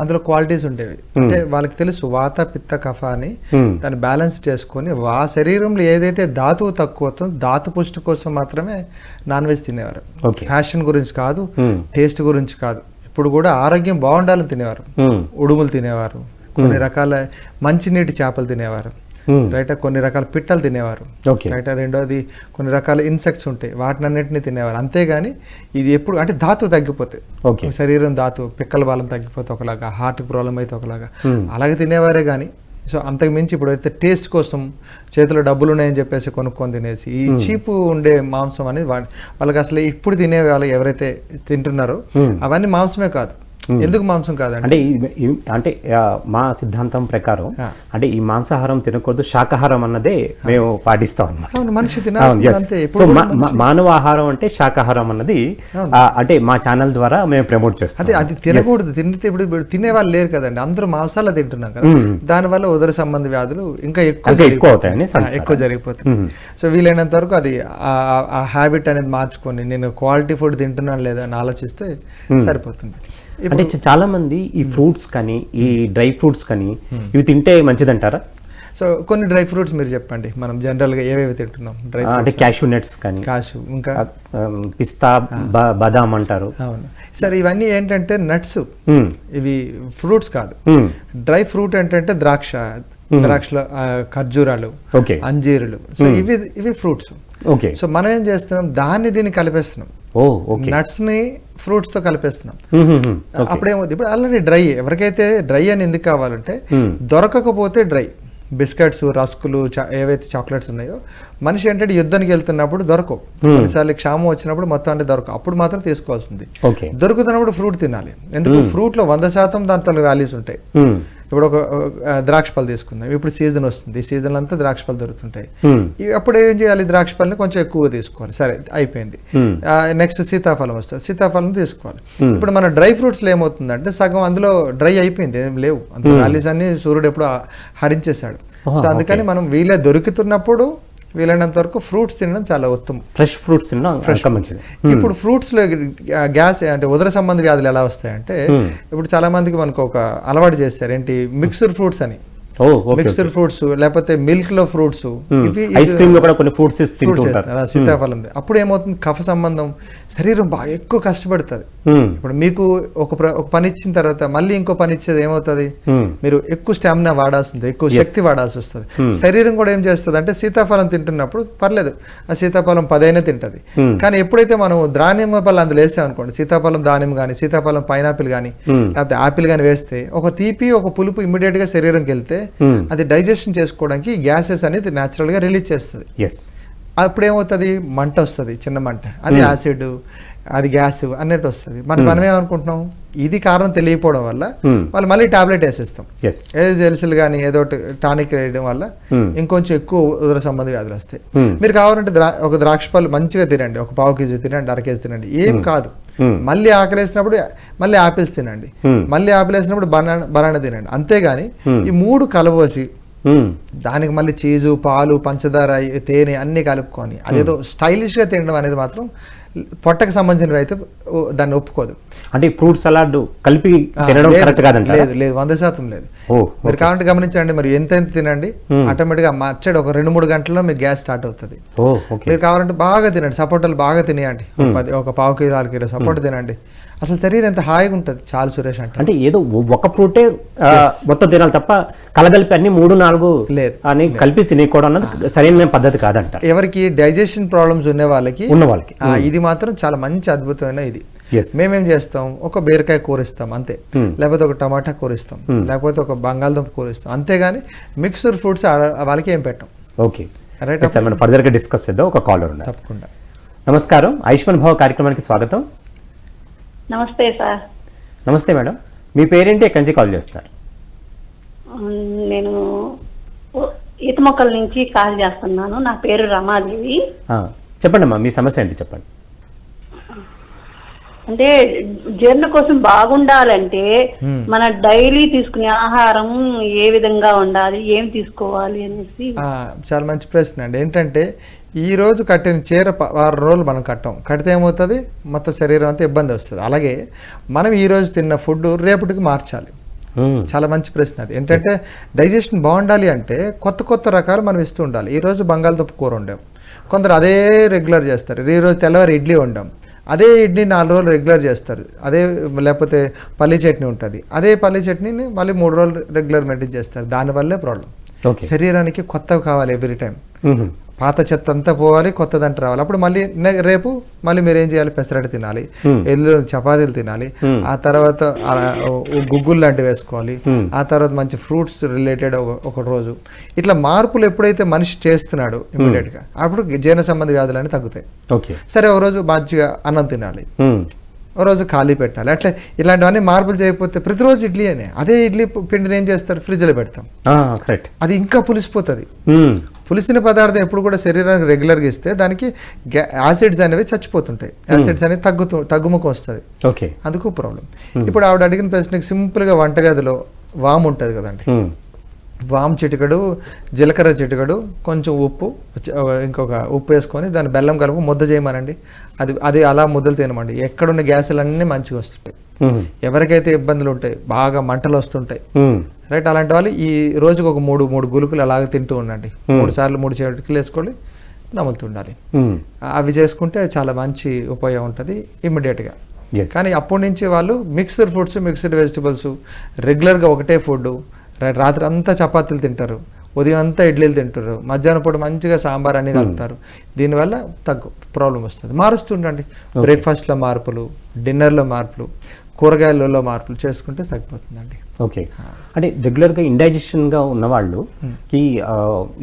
అందులో క్వాలిటీస్ ఉండేవి. అంటే వాళ్ళకి తెలుసు వాత పిత్త కఫ అని దాన్ని బ్యాలెన్స్ చేసుకొని శరీరంలో ఏదైతే ధాతువు తక్కువ అవుతుందో ధాతు పుష్టి కోసం మాత్రమే నాన్ వెజ్ తినేవారు. ఫ్యాషన్ గురించి కాదు, టేస్ట్ గురించి కాదు. ఇప్పుడు కూడా ఆరోగ్యం బాగుండాలని తినేవారు. ఉడుములు తినేవారు, కొన్ని రకాల మంచినీటి చేపలు తినేవారు, రైట్, కొన్ని రకాల పిట్టలు తినేవారు, రైట్. రెండోది కొన్ని రకాల ఇన్సెక్ట్స్ ఉంటాయి, వాటిని అన్నింటినీ తినేవారు. అంతేగాని ఇది ఎప్పుడు అంటే ధాతు తగ్గిపోతాయి, శరీరం ధాతు, పిక్కల బలం తగ్గిపోతే ఒకలాగా, హార్ట్ ప్రాబ్లం అయితే ఒకలాగా, అలాగే తినేవారే కానీ. సో అంతకు మించి ఇప్పుడు అయితే టేస్ట్ కోసం చేతిలో డబ్బులు ఉన్నాయని చెప్పేసి కొనుక్కొని తినేసి ఈ చీపు ఉండే మాంసం అనేది వాళ్ళకి అసలు ఇప్పుడు తినే వాళ్ళు ఎవరైతే తింటున్నారో అవన్నీ మాంసమే కాదు. ఎందుకు మాంసం కాదండి అంటే మా సిద్ధాంతం ప్రకారం అంటే ఈ మాంసాహారం తినకూడదు, శాకాహారం అన్నదే మేము పాటిస్తాం అన్నమాట. మనిషి సో మానవ ఆహారం అంటే శాకాహారం అన్నది అంటే మా ఛానల్ ద్వారా మేము ప్రమోట్ చేస్తాం. అది తినకూడదు, తింటే ఇప్పుడు తినే వాళ్ళు లేరు కదండి, అందరూ మాంసాలు తింటున్నాం కదా, దానివల్ల ఉదర సంబంధ వ్యాధులు ఇంకా ఎక్కువ అవుతాయని ఎక్కువ జరిగిపోతుంది. సో వీలైనంత వరకు అది ఆ హ్యాబిట్ అనేది మార్చుకొని నేను క్వాలిటీ ఫుడ్ తింటున్నాను లేదా అని ఆలోచిస్తే సరిపోతుంది. అంటే చాలా మంది ఈ ఫ్రూట్స్ కానీ ఈ డ్రై ఫ్రూట్స్ కానీ ఇవి తింటే మంచిదంటారా? సో కొన్ని డ్రై ఫ్రూట్స్ మీరు చెప్పండి, మనం జనరల్ గా ఏవేవి తింటున్నాం? డ్రై అంటే క్యాష్యూ నట్స్ కానీ, ఇంకా పిస్తా, బాదాం అంటారు. అవును సరే, ఇవన్నీ ఏంటంటే నట్స్, ఇవి ఫ్రూట్స్ కాదు. డ్రై ఫ్రూట్ ఏంటంటే ద్రాక్షలో ఖర్జూరాలు, అంజీరులు, సో ఇవి ఫ్రూట్స్. సో మనం ఏం చేస్తున్నాం, దీన్ని కలిపేస్తున్నాం, నట్స్ ని ఫ్రూట్స్ తో కలిపేస్తున్నాం. అప్పుడేమవుతుంది, ఇప్పుడు ఆల్రెడీ డ్రై, ఎవరికైతే డ్రై అని ఎందుకు కావాలంటే దొరకకపోతే డ్రై బిస్కెట్స్, రస్కులు, ఏవైతే చాక్లెట్స్ ఉన్నాయో మనిషి ఏంటంటే యుద్ధానికి వెళ్తున్నప్పుడు దొరకవు, కొన్నిసార్లు క్షామం వచ్చినప్పుడు మొత్తం అంటే దొరకవు, అప్పుడు మాత్రం తీసుకోవాల్సింది. దొరుకుతున్నప్పుడు ఫ్రూట్ తినాలి, ఎందుకు ఫ్రూట్ లో 100% దాంట్లో వాల్యూస్ ఉంటాయి. ఇప్పుడు ఒక ద్రాక్ష పళ్ళు తీసుకుందాం, ఇప్పుడు సీజన్ వస్తుంది, ఈ సీజన్ అంతా ద్రాక్ష పళ్ళు దొరుకుతుంటాయి. అప్పుడు ఏం చేయాలి, ద్రాక్ష పళ్ళని కొంచెం ఎక్కువగా తీసుకోవాలి, సరే అయిపోయింది. నెక్స్ట్ సీతాఫలం వస్తుంది, సీతాఫలం తీసుకోవాలి. ఇప్పుడు మన డ్రై ఫ్రూట్స్ లో ఏమవుతుందంటే సగం అందులో డ్రై అయిపోయింది, ఏం లేవు, అందులో వాల్యూస్ అన్ని సూర్యుడు ఎప్పుడు హరించేశాడు. సో అందుకని మనం వీలే దొరుకుతున్నప్పుడు వీలైనంత వరకు ఫ్రూట్స్ తినడం చాలా ఉత్తమం. ఫ్రెష్ ఫ్రూట్స్ తినడం మంచిది. ఇప్పుడు ఫ్రూట్స్ లో గ్యాస్ అంటే ఉదర సంబంధ వ్యాధులు ఎలా వస్తాయంటే ఇప్పుడు చాలా మందికి మనకు ఒక అలవాటు చేస్తారు, ఏంటి మిక్స్డ్ ఫ్రూట్స్ అని. మిక్స్డ్ ఫ్రూట్స్ లేకపోతే మిల్క్ లో ఫ్రూట్స్, ఐస్ క్రీమ్ లో కూడా కొన్ని ఫ్రూట్స్ సీతాఫలం. అప్పుడు ఏమవుతుంది, కఫ సంబంధం శరీరం బాగా ఎక్కువ కష్టపడుతుంది. ఇప్పుడు మీకు ఒక పని ఇచ్చిన తర్వాత మళ్ళీ ఇంకో పని ఇచ్చేది ఏమవుతుంది, మీరు ఎక్కువ స్టామినా వాడాల్సింది, ఎక్కువ శక్తి వాడాల్సి వస్తుంది. శరీరం కూడా ఏం చేస్తుంది అంటే సీతాఫలం తింటున్నప్పుడు పర్లేదు, ఆ సీతాఫలం 10 అయినా తింటది. కానీ ఎప్పుడైతే మనం దానిమ్మ పళ్ళు అందులో వేసాం అనుకోండి, సీతాఫలం దానిమ్మ కానీ, సీతాఫలం పైనాపిల్ కానీ, లేకపోతే ఆపిల్ కానీ వేస్తే ఒక తీపి ఒక పులుపు ఇమ్మీడియట్ గా శరీరంకి వెళ్తే అది డైజెషన్ చేసుకోవడానికి గ్యాసెస్ అనేది న్యాచురల్ గా రిలీజ్ చేస్తుంది. అప్పుడు ఏమవుతుంది, మంట వస్తుంది, చిన్న మంట, అది యాసిడ్, అది గ్యాస్ అన్నట్టు వస్తుంది. మనం ఏమనుకుంటున్నాం, ఇది కారణం తెలియకపోవడం వల్ల వాళ్ళు మళ్ళీ టాబ్లెట్ వేసేస్తాం, జెల్సులు కానీ ఏదో టానిక్ వేయడం వల్ల ఇంకొంచెం ఎక్కువ ఉదర సంబంధ వ్యాధులు వస్తాయి. మీరు కావాలంటే ఒక ద్రాక్ష పళ్ళు మంచిగా తినండి, ఒక 1/2 కేజీ తినండి, 1/2 కేజీ తినండి, ఏం కాదు. మళ్ళీ ఆకలి వేసినప్పుడు మళ్ళీ ఆపిల్స్ తినండి, మళ్ళీ ఆపిల్ వేసినప్పుడు బనానా తినండి. అంతేగాని ఈ 3 కలబోసి దానికి మళ్ళీ చీజు, పాలు, పంచదార, తేనె అన్ని కలుపుకొని అదేదో స్టైలిష్ గా తినడం అనేది మాత్రం పొట్టకు సంబంధించినవి అయితే దాన్ని ఒప్పుకోదు. అంటే ఫ్రూట్ సలాడ్ కలిపి తినడం కరెక్ట్ కాదంట? లేదు 100% లేదు. మీరు కావాలంటే గమనించండి, మరి ఎంత తినండి, ఆటోమేటిక్ గా మర్చాడు ఒక 2-3 గంటల్లో మీకు గ్యాస్ స్టార్ట్ అవుతుంది. మీరు కావాలంటే బాగా తినండి, సపోటాలు బాగా తినేయండి, ఒక 1/2 కిలో 1/2 కిలో సపోటా తినండి, అసలు శరీరం ఎంత హాయిగా ఉంటుంది. చాలా సురేష్ అంటే ఏదో ఒక ఫ్రూటే మొత్తం తినాలి తప్ప కలగలిపి అన్ని 3-4 అని కలిపి తినేకోవడం అన్నది సరైన పద్ధతి కాదంట. ఎవరికి డైజెషన్ ప్రాబ్లమ్స్ ఉన్న వాళ్ళకి ఇది మాత్రం చాలా మంచి అద్భుతమైన ఇది. Yes. మేమేం చేస్తాం, ఒక బీరకాయ కూర ఇస్తాం అంతే, లేకపోతే ఒక టమాటా కూర ఇస్తాం, లేకపోతే ఒక బంగాళదుంప కూర ఇస్తాం, అంతేగాని మిక్స్డ్ ఫుడ్స్ వాళ్ళకి ఏం పెట్టాం. ఓకే రైట్, మనం ఫర్దర్గా డిస్కస్ చేద్దాం. ఒక కాలర్ ఉన్నారు. తప్పకుండా. నమస్కారం, ఆయుష్మాన్ భవ కార్యక్రమానికి స్వాగతం. నమస్తే సార్. నమస్తే మేడం, మీ పేరేంటి, ఎక్కడి నుంచి కాల్ చేస్తారు? నేను ఈత మొక్కల నుంచి కాల్ చేస్తున్నాను. నా పేరు రమాదేవి. చెప్పండి అమ్మా, మీ సమస్య ఏంటి చెప్పండి. అంటే జీర్ణ కోసం బాగుండాలంటే మన డైలీ తీసుకునే ఆహారం ఏ విధంగా ఉండాలి, ఏం తీసుకోవాలి అనేసి. చాలా మంచి ప్రశ్న అండి. ఏంటంటే ఈ రోజు కట్టిన చీర వారం రోజులు మనం కడితే ఏమవుతుంది, మొత్తం శరీరం అంతా ఇబ్బంది వస్తుంది. అలాగే మనం ఈ రోజు తిన్న ఫుడ్ రేపటికి మార్చాలి. చాలా మంచి ప్రశ్న అది. ఏంటంటే డైజెషన్ బాగుండాలి అంటే కొత్త కొత్త రకాలు మనం ఇస్తూ ఉండాలి. ఈరోజు బంగాళదుంప కూర వండాం, కొందరు అదే రెగ్యులర్ చేస్తారు. ఈరోజు తెల్లవారు ఇడ్లీ వండాం, అదే ఇడ్లీ 4 రోజులు రెగ్యులర్ చేస్తారు. అదే లేకపోతే పల్లీ చట్నీ ఉంటుంది, అదే పల్లీ చట్నీని మళ్ళీ 3 రోజులు రెగ్యులర్ మెయింటైన్ చేస్తారు. దానివల్లే ప్రాబ్లం. శరీరానికి కొత్తవి కావాలి ఎవ్రీ టైం. పాత చెత్త అంతా పోవాలి, కొత్తదంట రావాలి. అప్పుడు మళ్ళీ రేపు మళ్ళీ మీరు ఏం చేయాలి, పెసరట్టు తినాలి, ఎల్లు చపాతీలు తినాలి, ఆ తర్వాత గుగ్గులు లాంటివి వేసుకోవాలి, ఆ తర్వాత మంచి ఫ్రూట్స్ రిలేటెడ్ ఒక రోజు. ఇట్లా మార్పులు ఎప్పుడైతే మనిషి చేస్తున్నాడు ఇమీడియట్ గా, అప్పుడు జీర్ణ సంబంధ వ్యాధులు అని తగ్గుతాయి. సరే, ఒక రోజు మంచిగా అన్నం తినాలి, ఓ రోజు ఖాళీ పెట్టాలి. అట్లా ఇలాంటివన్నీ మార్పులు చేయకపోతే ప్రతిరోజు ఇడ్లీ అనే అదే ఇడ్లీ పిండిని ఏం చేస్తారు, ఫ్రిడ్జ్లో పెడతాం, అది ఇంకా పులిసిపోతుంది. పులిసిన పదార్థం ఎప్పుడు కూడా శరీరానికి రెగ్యులర్గా ఇస్తే దానికి యాసిడ్స్ అనేవి చచ్చిపోతుంటాయి, యాసిడ్స్ అనేవి తగ్గుముఖం వస్తుంది. అందుకు ప్రాబ్లం. ఇప్పుడు ఆవిడ అడిగిన ప్రశ్నకి సింపుల్గా వంటగదిలో వాము ఉంటుంది కదండి, వాము చిటికడు, జీలకర్ర చిటికడు, కొంచెం ఉప్పు, ఇంకొక ఉప్పు వేసుకొని దాన్ని బెల్లం కలుపు ముద్ద చేయమనండి. అది అలా ముద్దలు తినమండి. ఎక్కడున్న గ్యాసులన్నీ మంచిగా వస్తుంటాయి. ఎవరికైతే ఇబ్బందులు ఉంటాయి, బాగా మంటలు వస్తుంటాయి, రైట్, అలాంటి వాళ్ళు ఈ రోజుకు ఒక 3 గులుకులు అలాగే తింటూ ఉండండి. 3 సార్లు 3 చిటికలు వేసుకోవాలి, నములుతుండాలి. అవి చేసుకుంటే చాలా మంచి ఉపయోగం ఉంటుంది ఇమ్మీడియట్గా. కానీ అప్పటి నుంచి వాళ్ళు మిక్స్డ్ ఫుడ్స్, మిక్స్డ్ వెజిటబుల్స్, రెగ్యులర్గా ఒకటే ఫుడ్, రాత్రి అంతా చపాతీలు తింటారు, ఉదయం అంతా ఇడ్లీలు తింటారు, మధ్యాహ్నం పూట మంచిగా సాంబార్ అన్ని కలుపుతారు. దీనివల్ల ప్రాబ్లం వస్తుంది. మారుస్తుండండి. బ్రేక్ఫాస్ట్లో మార్పులు, డిన్నర్లో మార్పులు, కూరగాయలలో మార్పులు చేసుకుంటే తగ్గిపోతుందండి. ఓకే, అంటే రెగ్యులర్గా ఇండైజెషన్గా ఉన్న వాళ్ళకి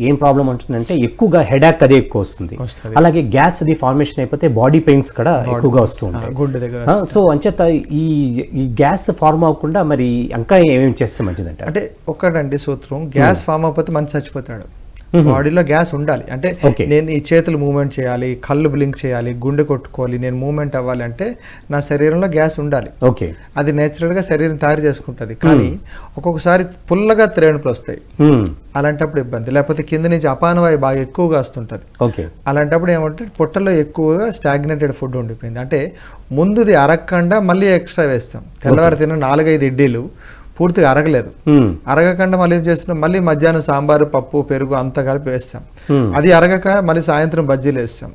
ఏం ప్రాబ్లం ఉంటుందంటే ఎక్కువగా హెడాక్ అదే ఎక్కువ వస్తుంది, అలాగే గ్యాస్ అది ఫార్మేషన్ అయిపోతే బాడీ పెయిన్స్ కూడా ఎక్కువగా వస్తూ ఉంటాయి. సో అంచేత ఈ గ్యాస్ ఫార్మ్ అవ్వకుండా మరి ఇంకా ఏమేమి చేస్తే మంచిదంటే, అంటే ఒక్కటండి సూత్రం, గ్యాస్ ఫార్మ్ అయిపోతే మంచి చచ్చిపోతాడు. బాడీలో గ్యాస్ ఉండాలి అంటే నేను ఈ చేతులు మూవ్మెంట్ చేయాలి, కళ్ళు బ్లింక్ చేయాలి, గుండె కొట్టుకోవాలి, నేను మూవ్మెంట్ అవ్వాలి అంటే నా శరీరంలో గ్యాస్ ఉండాలి. అది నేచురల్ గా శరీరం తయారు చేసుకుంటది. కానీ ఒక్కొక్కసారి పుల్లగా త్రేణుపులు వస్తాయి, అలాంటప్పుడు ఇబ్బంది. లేకపోతే కింద నుంచి అపానవాయు బాగా ఎక్కువగా వస్తుంటది. అలాంటప్పుడు ఏమంటే పొట్టలో ఎక్కువగా స్టాగ్నేటెడ్ ఫుడ్ ఉండిపోయింది. అంటే ముందుది అరగకుండా మళ్ళీ ఎక్స్ట్రా వేస్తాం. తెల్లవారు తిన్న 4-5 ఇడ్లీలు పూర్తిగా అరగలేదు, అరగకుండా మళ్ళీ ఏం చేస్తున్నాం, మళ్ళీ మధ్యాహ్నం సాంబారు, పప్పు, పెరుగు అంతా కలిపి వేస్తాం. అది అరగక మళ్ళీ సాయంత్రం బజ్జీలు వేస్తాం.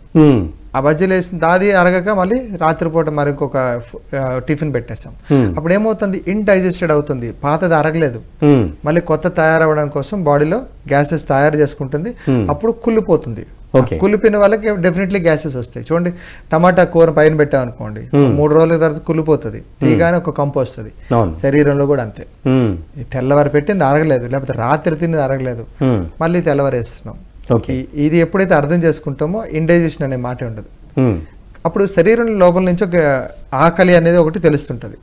ఆ బజ్జీలు వేసిన అది అరగక మళ్ళీ రాత్రిపూట మరి ఇంకొక టిఫిన్ పెట్టేస్తాం. అప్పుడు ఏమవుతుంది, ఇండైజెస్టెడ్ అవుతుంది, పాతది అరగలేదు, మళ్ళీ కొత్త తయారవడం కోసం బాడీలో గ్యాసెస్ తయారు చేసుకుంటుంది. అప్పుడు కుళ్ళిపోతుంది. కులిపిన వాళ్ళకి డెఫినెట్లీ గ్యాసెస్ వస్తాయి. చూడండి, టమాటా కూర పైన పెట్టాం అనుకోండి, 3 రోజుల తర్వాత కులిపోతుంది, తీగానే ఒక కంపు వస్తుంది. శరీరంలో కూడా అంతే. తెల్లవారు పెట్టింది అరగలేదు, లేకపోతే రాత్రి తిన్నది అరగలేదు, మళ్ళీ తెల్లవారు వేస్తున్నాం. ఇది ఎప్పుడైతే అర్థం చేసుకుంటామో ఇండైజెషన్ అనే మాట ఉండదు. అప్పుడు శరీరం లోపల నుంచి ఒక ఆకలి అనేది ఒకటి తెలుస్తుంటది.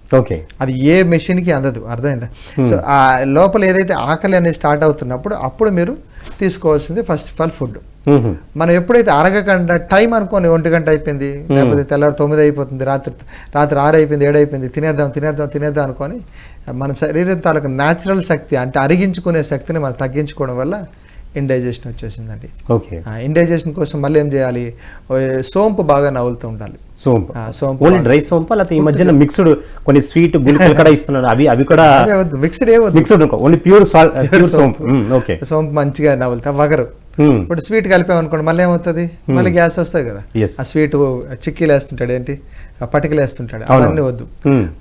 అది ఏ మెషిన్ కి అందదు, అర్థమైందా? సో ఆ లోపల ఏదైతే ఆకలి అనేది స్టార్ట్ అవుతున్నప్పుడు అప్పుడు మీరు తీసుకోవాల్సింది ఫస్ట్ ఆఫ్ ఆల్ ఫుడ్. మనం ఎప్పుడైతే అరగకుండా టైం అనుకోని 1 గంట అయిపోయింది, లేకపోతే తెల్లారి 9 అయిపోతుంది, రాత్రి 6 అయిపోయింది, 7 అయిపోయింది, తినేద్దాం అనుకొని మన శరీరం తాలూకు న్యాచురల్ శక్తి అంటే అరిగించుకునే శక్తిని మనం తగ్గించుకోవడం వల్ల ఇండైజెషన్ వచ్చేసిందండి. ఇండైజెషన్ కోసం మళ్ళీ ఏం చేయాలి, సోంపు బాగా నవ్వులుతూ ఉండాలి. ఓన్లీ డ్రై సోంపు, లేకపోతే ఈ మధ్యన మిక్స్డ్ కొన్ని స్వీట్ గుళికలు కూడా ఇస్తున్నారు, అవి కూడా మిక్స్డ్ ఓన్లీ ప్యూర్ సోంపు. సోంపు మంచిగా నవ్వులుతా వగరు. ఇప్పుడు స్వీట్ కలిపామనుకోండి మళ్ళీ ఏమవుతుంది, మళ్ళీ గ్యాస్ వస్తాయి కదా. ఆ స్వీట్ చిక్కీలు వేస్తుంటాడు, ఏంటి పటికలు వేస్తుంటాడు, అవన్నీ వద్దు.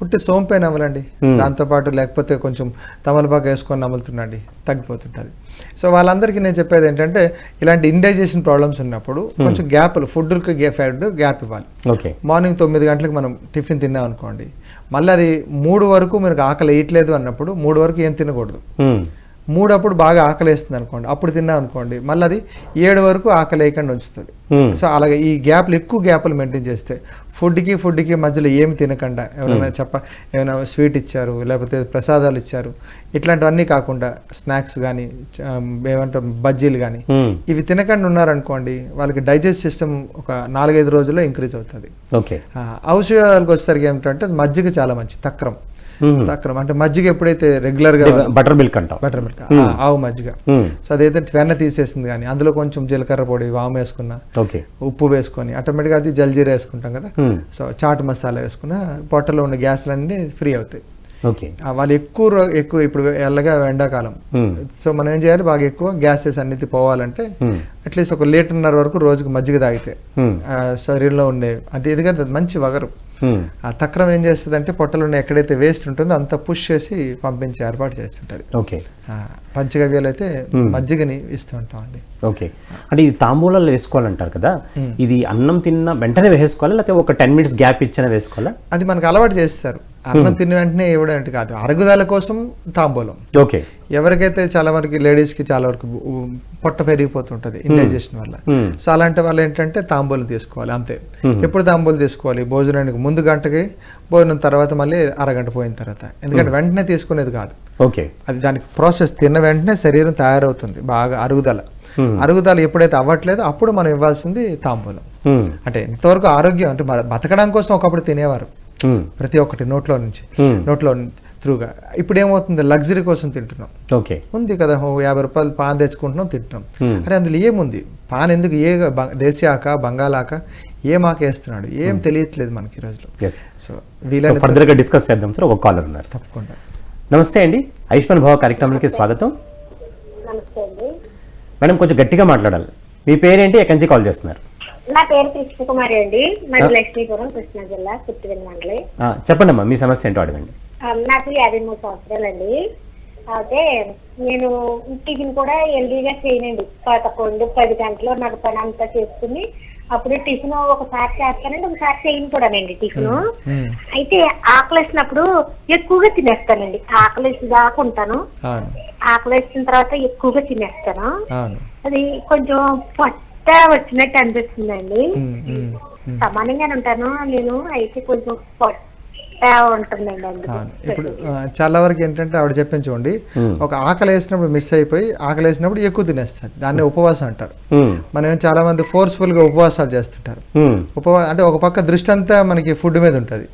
ఉట్టి సోంపే నవ్వలండి. దాంతో పాటు లేకపోతే కొంచెం తమలపాకు వేసుకొని నవ్వులుతుండండి, తగ్గిపోతుంటది. సో వాళ్ళందరికీ నేను చెప్పేది ఏంటంటే ఇలాంటి ఇండైజెషన్ ప్రాబ్లమ్స్ ఉన్నప్పుడు కొంచెం గ్యాప్లు ఫుడ్కి గ్యాప్ ఇవ్వాలి. ఓకే. మార్నింగ్ 9 గంటలకు మనం టిఫిన్ తిన్నాం అనుకోండి, మళ్ళీ అది 3 వరకు మీకు ఆకలి వేయట్లేదు అన్నప్పుడు 3 వరకు ఏం తినకూడదు. 3 అప్పుడు బాగా ఆకలి వేస్తుంది అనుకోండి, అప్పుడు తిన్నాం అనుకోండి, మళ్ళీ అది 7 వరకు ఆకలి వేయకుండా ఉంచుతుంది. సో అలాగే ఈ గ్యాప్లు ఎక్కువ గ్యాప్లు మెయింటైన్ చేస్తే ఫుడ్కి మధ్యలో ఏమి తినకుండా ఏమైనా స్వీట్ ఇచ్చారు లేకపోతే ప్రసాదాలు ఇచ్చారు ఇట్లాంటివన్నీ కాకుండా స్నాక్స్ కానీ ఏమంటారు బజ్జీలు కానీ ఇవి తినకుండా ఉన్నారనుకోండి, వాళ్ళకి డైజెస్ట్ సిస్టమ్ ఒక 4-5 రోజుల్లో ఇంక్రీజ్ అవుతుంది. ఓకే. ఔషధాలకు వచ్చేసరికి ఏమిటంటే మజ్జిగ చాలా మంచి తక్రం అంటే మజ్జిగ ఎప్పుడైతే రెగ్యులర్ గా బటర్ మిల్క్ అంటాం, బటర్ మిల్క్ ఆవు మజ్జిగ, సో అదైతే వెన్న తీసేసింది కానీ అందులో కొంచెం జీలకర్ర పొడి వాము వేసుకున్నా, ఉప్పు వేసుకొని ఆటోమేటిక్గా అది జల్జీరా వేసుకుంటాం కదా, సో చాట్ మసాలా వేసుకున్నా పొట్టలో ఉన్న గ్యాస్లన్నీ ఫ్రీ అవుతాయి. వాళ్ళు ఎక్కువ ఇప్పుడు ఎల్లగా ఎండాకాలం, సో మనం ఏం చేయాలి, బాగా ఎక్కువ గ్యాసెస్ అన్నిటి పోవాలంటే అట్లీస్ట్ 1.5 లీటర్ వరకు రోజుకు మజ్జిగ తాగితే శరీరంలో ఉండే అంటే ఇది కదా మంచి వగరు. ఆ తక్రం ఏం చేస్తుంది అంటే పొట్టలో ఉన్న ఎక్కడైతే వేస్ట్ ఉంటుందో అంతా పుష్ చేసి పంపించి ఏర్పాటు చేస్తుంటది. పంచగవ్యాలు అయితే మజ్జిగని ఇస్తూ ఉంటాం అండి. ఓకే. అంటే ఇది తాంబూలాలు వేసుకోవాలంటారు కదా, ఇది అన్నం తిన్న వెంటనే వేసుకోవాలి లేకపోతే ఒక 10 minutes గ్యాప్ ఇచ్చినా వేసుకోవాలా? అది మనకు అలవాటు చేస్తారు, అన్నం తిన్న వెంటనే ఇవ్వడం అంటే కాదు, అరుగుదల కోసం తాంబూలం. ఓకే. ఎవరికైతే చాలా వరకు లేడీస్కి చాలా వరకు పొట్ట పెరిగిపోతుంటది ఇండైజెషన్ వల్ల, సో అలాంటి వాళ్ళు ఏంటంటే తాంబూలం తీసుకోవాలి అంతే. ఎప్పుడు తాంబూలం తీసుకోవాలి? భోజనానికి ముందు గంటకి, భోజనం తర్వాత మళ్ళీ అరగంట పోయిన తర్వాత, ఎందుకంటే వెంటనే తీసుకునేది కాదు. ఓకే. అది దానికి ప్రాసెస్, తిన్న వెంటనే శరీరం తయారవుతుంది బాగా అరుగుదల ఎప్పుడైతే అవ్వట్లేదో అప్పుడు మనం ఇవ్వాల్సింది తాంబూలం. అంటే ఇంతవరకు ఆరోగ్యం అంటే బతకడం కోసం ఒకప్పుడు తినేవారు ప్రతి ఒక్కటి నోట్లో త్రూగా. ఇప్పుడు ఏమవుతుంది, లగ్జరీ కోసం తింటున్నాం. ఓకే. ఉంది కదా, 50 రూపాయలు పాన్ తెచ్చుకుంటున్నాం తింటున్నాం. అరే అందులో ఏముంది, పాన్ ఎందుకు, దేశీ ఆక బంగాళాక ఏం ఆక వేస్తున్నాడు ఏం తెలియట్లేదు మనకి ఈ రోజులో. సో ఫర్దర్గా డిస్కస్ చేద్దాం సార్. ఒక కాలర్ ఉన్నారు. తప్పకుండా. నమస్తే అండి, ఆయుష్మాన్ భవ కార్యక్రమానికి స్వాగతం. మేడం కొంచెం గట్టిగా మాట్లాడాలి. మీ పేరేంటి, ఎక్కడి నుంచి కాల్ చేస్తున్నారు? నా పేరు కృష్ణకుమారి అండి, మాది లక్ష్మీపురం, కృష్ణా జిల్లా, పుట్టిన మండలి. చెప్పండి అమ్మా, మీ సమస్య ఏంటో అడగండి. నాకు 53 సంవత్సరాలండి. అయితే నేను టిఫిన్ కూడా హెల్దీగా చేయనండి. 11, 10 గంటలు నాకు పని అంతా చేసుకుని అప్పుడు టిఫిన్ ఒకసారి చేస్తానండి, ఒకసారి చేయను కూడానండి టిఫిన్. అయితే ఆకలేసినప్పుడు ఎక్కువగా తినేస్తానండి, ఆకలేసి దాకా ఉంటాను, ఆకలేసిన తర్వాత ఎక్కువగా తినేస్తాను. అది కొంచెం పొట్ట వచ్చినట్టు అనిపిస్తుందండి. సమానంగానే ఉంటాను నేను, అయితే కొంచెం పొట్ట ఉంటుందండి. ఇప్పుడు చాలా వరకు ఏంటంటే ఆవిడ చెప్పింది చూడండి, ఒక ఆకలి వేసినప్పుడు మిస్ అయిపోయి ఆకలి వేసినప్పుడు ఎక్కువ తినేస్తారు, దాన్ని ఉపవాసం అంటారు. మనం చాలా మంది ఫోర్స్ఫుల్ గా ఉపవాసాలు చేస్తుంటారు. అంటే ఒక పక్క దృష్టి అంతా మనకి ఫుడ్ మీద ఉంటుంది,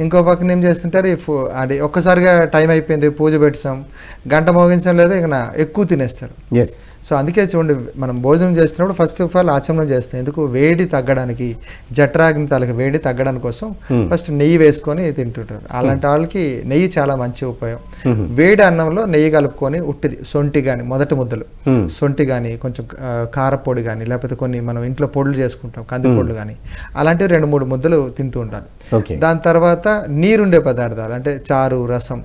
ఇంకో పక్కన ఏం చేస్తుంటారు, అది ఒక్కసారిగా టైం అయిపోయింది, పూజ పెట్టాం, గంట మోగించడం లేదా ఇక ఎక్కువ తినేస్తారు. సో అందుకే చూడండి, మనం భోజనం చేస్తున్నప్పుడు ఫస్ట్ ఆఫ్ ఆల్ ఆచమనం చేస్తాం, ఎందుకు వేడి తగ్గడానికి, జఠరాగ్ని తాలూకు వేడి తగ్గడానికి కోసం ఫస్ట్ నెయ్యి వేసుకొని తింటుంటారు. అలాంటి వాళ్ళకి నెయ్యి చాలా మంచి ఉపయోగం. వేడి అన్నంలో నెయ్యి కలుపుకొని ఉట్టిది సొంటి కానీ, మొదటి ముద్దలు సొంటి కానీ, కొంచెం కారపొడి కానీ, లేకపోతే కొన్ని మనం ఇంట్లో పొడులు చేసుకుంటాం కంది పొడులు కానీ, అలాంటివి 2-3 ముద్దలు తింటూ ఉండాలి. దాని తర్వాత నీరుండే పదార్థాలు అంటే చారు, రసం,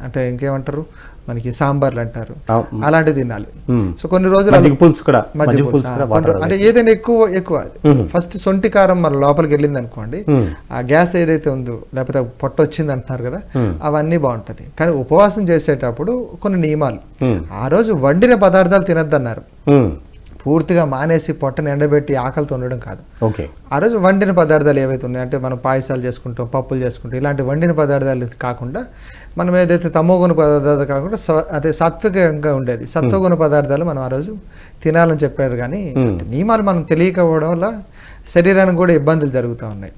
అంటే ఇంకేమంటారు మనకి సాంబార్లు అంటారు, అలాంటివి తినాలి. సో కొన్ని రోజులు అంటే ఏదైనా ఎక్కువ ఫస్ట్ సొంటి కారం మన లోపలికి వెళ్ళింది అనుకోండి, ఆ గ్యాస్ ఏదైతే ఉందో లేకపోతే పొట్ట వచ్చింది అంటున్నారు కదా, అవన్నీ బాగుంటది. కానీ ఉపవాసం చేసేటప్పుడు కొన్ని నియమాలు, ఆ రోజు వండిన పదార్థాలు తినద్దన్నారు, పూర్తిగా మానేసి పొట్టను ఎండబెట్టి ఆకలితో ఉండడం కాదు. ఆ రోజు వండిన పదార్థాలు ఏవైతే ఉన్నాయో, అంటే మనం పాయసాలు చేసుకుంటాం, పప్పులు చేసుకుంటాం, ఇలాంటి వండిన పదార్థాలు కాకుండా మనం ఏదైతే తమోగుణ పదార్థాలు కాకుండా అదే సాత్వికంగా ఉండేది సత్వగుణ పదార్థాలు మనం ఆ రోజు తినాలని చెప్పారు. కానీ నియమాలు మనం తెలియకపోవడం వల్ల శరీరానికి కూడా ఇబ్బందులు జరుగుతూ ఉన్నాయి.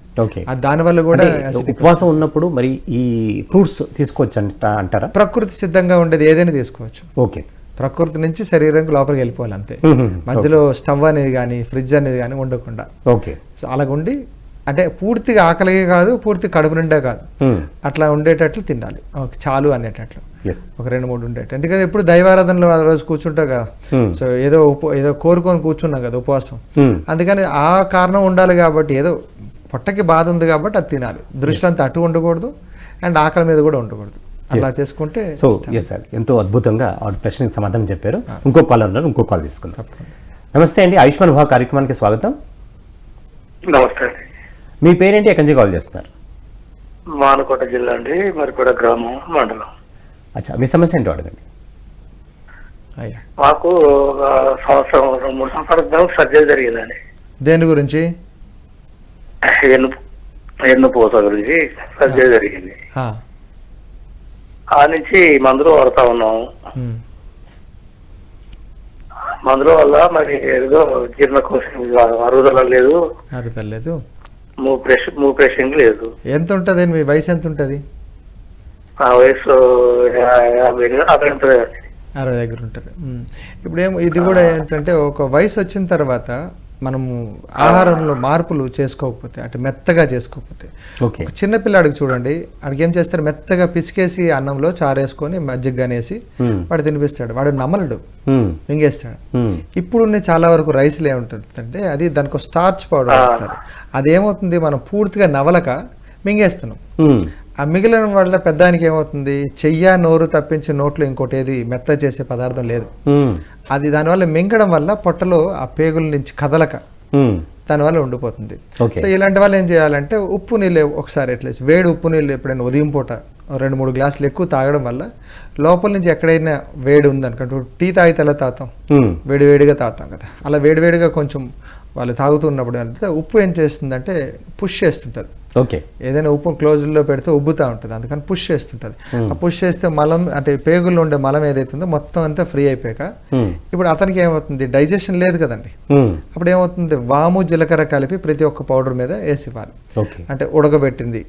దానివల్ల కూడా ఉపవాసం ఉన్నప్పుడు మరి ఈ ఫ్రూట్స్ తీసుకోవచ్చు అంటారా? ప్రకృతి సిద్ధంగా ఉండేది ఏదైనా తీసుకోవచ్చు. ఓకే. ప్రకృతి నుంచి శరీరానికి లోపలికి వెళ్ళిపోవాలి అంతే, మధ్యలో స్టవ్ అనేది కానీ ఫ్రిడ్జ్ అనేది కానీ ఉండకుండా. ఓకే. సో అలాగుండి అంటే పూర్తిగా ఆకలిగా కాదు, పూర్తి కడుపు నిండా కాదు, అట్లా ఉండేటట్లు తినాలి, చాలు అనేటట్లు ఒక 2-3 ఉండేటట్టు. ఎందుకంటే ఎప్పుడు దైవారాధనలో ఆ రోజు కూర్చుంటా కదా, సో ఏదో కోరుకొని కూర్చున్నాం కదా ఉపవాసం, అందుకని ఆ కారణం ఉండాలి కాబట్టి, ఏదో పొట్టకి బాధ ఉంది కాబట్టి అది తినాలి. దృష్టి అంతా అటు ఉండకూడదు అండ్ ఆకలి మీద కూడా ఉండకూడదు. అలా చేసుకుంటే సో ఎస్ సార్, ఎంతో అద్భుతంగా ఆ ప్రశ్నకి సమాధానం చెప్పారు. ఇంకో కాల్ ఉన్నారు, ఇంకో కాల్ తీసుకుందాం. నమస్తే అండి, ఆయుష్మాన్ భవ కార్యక్రమానికి స్వాగతం. నమస్తే అండి. మీ పేరేంటి, ఎక్కడి నుంచి కాల్ చేస్తున్నారు? మానకోట జిల్లా అండి, మరికోట గ్రామం, మండలం. అచ్చా, మీ సమస్య ఏంటో అడగండి. అయ్యా, మాకు ఒక సంవత్సరం 3 సంవత్సరాల క్రితం సర్జరీ జరిగిందండి. దేని గురించి? ఎన్నుపూస గురించి సర్జరీ జరిగింది. ఆ నుంచి మందులు వాడుతా ఉన్నాము. మందుల వల్ల మరి ఏదో జీర్ణకోశం అరుగుదల లేదు, మూవ్ ప్రెషింగ్ లేదు. ఎంత ఉంటుంది మీ వయసు? ఎంత ఉంటుంది? ఆ వయసు 60 దగ్గర ఉంటుంది. ఇప్పుడు ఇది కూడా ఏంటంటే ఒక వయసు వచ్చిన తర్వాత మనము ఆహారంలో మార్పులు చేసుకోకపోతే, అంటే మెత్తగా చేసుకోకపోతే, ఒక చిన్నపిల్లాడికి చూడండి, వాడికి ఏం చేస్తారు, మెత్తగా పిసికేసి అన్నంలో చారేసుకొని మజ్జిగ అనేసి వాడు తినిపిస్తాడు, వాడు నమలడు, మింగేస్తాడు. ఇప్పుడు చాలా వరకు రైస్లో ఏముంటుంది అంటే అది దానికి స్టార్చ్ పౌడర్ అంటారు. అదేమవుతుంది, మనం పూర్తిగా నవలక మింగేస్తున్నాం. ఆ మిగిలిన వల్ల పెద్దానికి ఏమవుతుంది, చెయ్య నోరు తప్పించి నోట్లో ఇంకోటి ఏది మెత్త చేసే పదార్థం లేదు. అది దానివల్ల మింగడం వల్ల పొట్టలో ఆ పేగుల నుంచి కదలక దానివల్ల ఉండిపోతుంది. సో ఇలాంటి వాళ్ళు ఏం చేయాలంటే ఉప్పు నీళ్ళు ఒకసారి ఎట్లేసి వేడి ఉప్పు నీళ్ళు ఎప్పుడైనా ఉదయం పూట 2-3 గ్లాసులు ఎక్కువ తాగడం వల్ల లోపల నుంచి ఎక్కడైనా వేడి ఉందనుకుంటే, టీ తాగితే ఎలా తాగుతాం, వేడివేడిగా తాగుతాం కదా, అలా వేడివేడిగా కొంచెం వాళ్ళు తాగుతున్నప్పుడు అంటే ఉప్పు ఏం చేస్తుందంటే పుష్ చేస్తుంటుంది. ఏదైనా ఉప్పు క్లోజ్లో పెడితే ఉబ్బుతూ ఉంటుంది, అందుకని పుష్ చేస్తుంటుంది. ఆ పుష్ చేస్తే మలం అంటే పేగుల్లో ఉండే మలం ఏదైతుందో మొత్తం అంతా ఫ్రీ అయిపోయాక ఇప్పుడు అతనికి ఏమవుతుంది, డైజెషన్ లేదు కదండి. అప్పుడు ఏమవుతుంది, వాము జీలకర్ర కలిపి ప్రతి ఒక్క పౌడర్ మీద వేసి ఇవ్వాలి. అంటే ఉడకబెట్టింది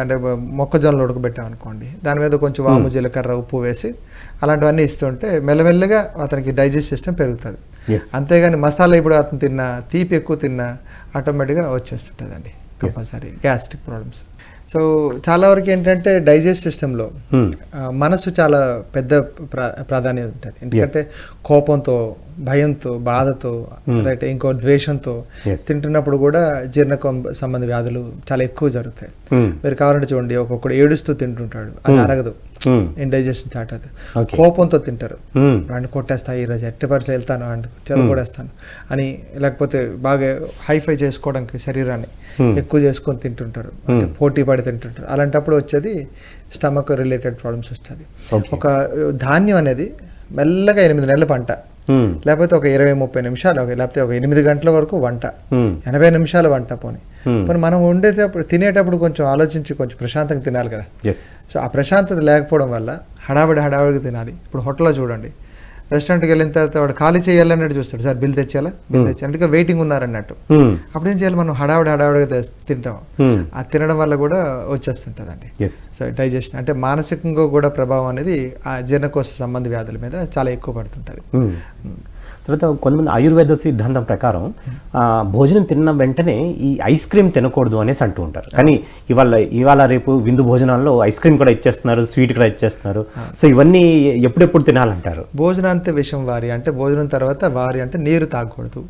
అంటే మొక్కజొన్నలు ఉడకబెట్టాం అనుకోండి, దాని మీద కొంచెం వాము జీలకర్ర ఉప్పు వేసి అలాంటివన్నీ ఇస్తుంటే మెల్లమెల్లగా అతనికి డైజెస్ట్ సిస్టమ్ పెరుగుతుంది. అంతేగాని మసాలా ఇప్పుడు అతను తిన్నా, తీపి ఎక్కువ తిన్నా ఆటోమేటిక్గా వచ్చేస్తుంటుందండి కంపల్సరీ గ్యాస్ట్రిక్ ప్రాబ్లమ్స్. సో చాలా వరకు ఏంటంటే డైజెస్ట్ సిస్టంలో మనసు చాలా పెద్ద ప్రాధాన్యత ఉంటుంది. ఎందుకంటే కోపంతో, భయంతో, బాధతో, రైట్, ఇంకో ద్వేషంతో తింటున్నప్పుడు కూడా జీర్ణకోశ సంబంధ వ్యాధులు చాలా ఎక్కువ జరుగుతాయి. మీరు కావాలంటే చూడండి, ఒక్కొక్కడు ఏడుస్తూ తింటుంటాడు, అది అరగదు, ఇండైజెషన్ స్టార్ట్ అవుతుంది. కోపంతో తింటారు, వాడిని కొట్టేస్తా, ఈరోజు ఎట్టి పరిస్థితి వెళ్తాను అండ్ చెలగొడేస్తాను అని, లేకపోతే బాగా హైఫై చేసుకోవడానికి శరీరాన్ని ఎక్కువ చేసుకొని తింటుంటారు, పోటీ పడి తింటుంటారు. అలాంటప్పుడు వచ్చేది స్టమక్ రిలేటెడ్ ప్రాబ్లమ్స్ వస్తుంది. ఒక ధాన్యం అనేది మెల్లగా 8 నెలల పంట, లేకపోతే ఒక 20-30 నిమిషాలు, లేకపోతే ఒక 8 గంటల వరకు వంట, 80 నిమిషాల వంట పోనీ. మరి మనం వండేటప్పుడు తినేటప్పుడు కొంచెం ఆలోచించి కొంచెం ప్రశాంతంగా తినాలి కదా. సో ఆ ప్రశాంతత లేకపోవడం వల్ల హడావిడిగా తినాలి. ఇప్పుడు హోటల్లో చూడండి, రెస్టారెంట్కి వెళ్ళిన తర్వాత వాడు ఖాళీ చేయాలన్నట్టు చూస్తాడు, సార్ బిల్ తెచ్చేయాలా, అంటే వెయిటింగ్ ఉన్నారన్నట్టు. అప్పుడు ఏం చేయాలి, మనం హడావిడిగా తింటాం. ఆ తినడం వల్ల కూడా వచ్చేస్తుంటుందండి. సో డైజెషన్ అంటే మానసికంగా కూడా ప్రభావం అనేది ఆ జీర్ణకోశ సంబంధ వ్యాధుల మీద చాలా ఎక్కువ పడుతుంటుంది. తర్వాత కొంతమంది ఆయుర్వేద సిద్ధాంతం ప్రకారం భోజనం తిన్న వెంటనే ఈ ఐస్ క్రీమ్ తినకూడదు అనేసి అంటూ ఉంటారు. కానీ ఇవాళ రేపు విందు భోజనాల్లో ఐస్ క్రీమ్ కూడా ఇచ్చేస్తున్నారు, స్వీట్ కూడా ఇచ్చేస్తున్నారు. సో ఇవన్నీ ఎప్పుడెప్పుడు తినాలంటారు? భోజనాంతే విషయం వారి, అంటే భోజనం తర్వాత వారి అంటే నీరు తాగకూడదు.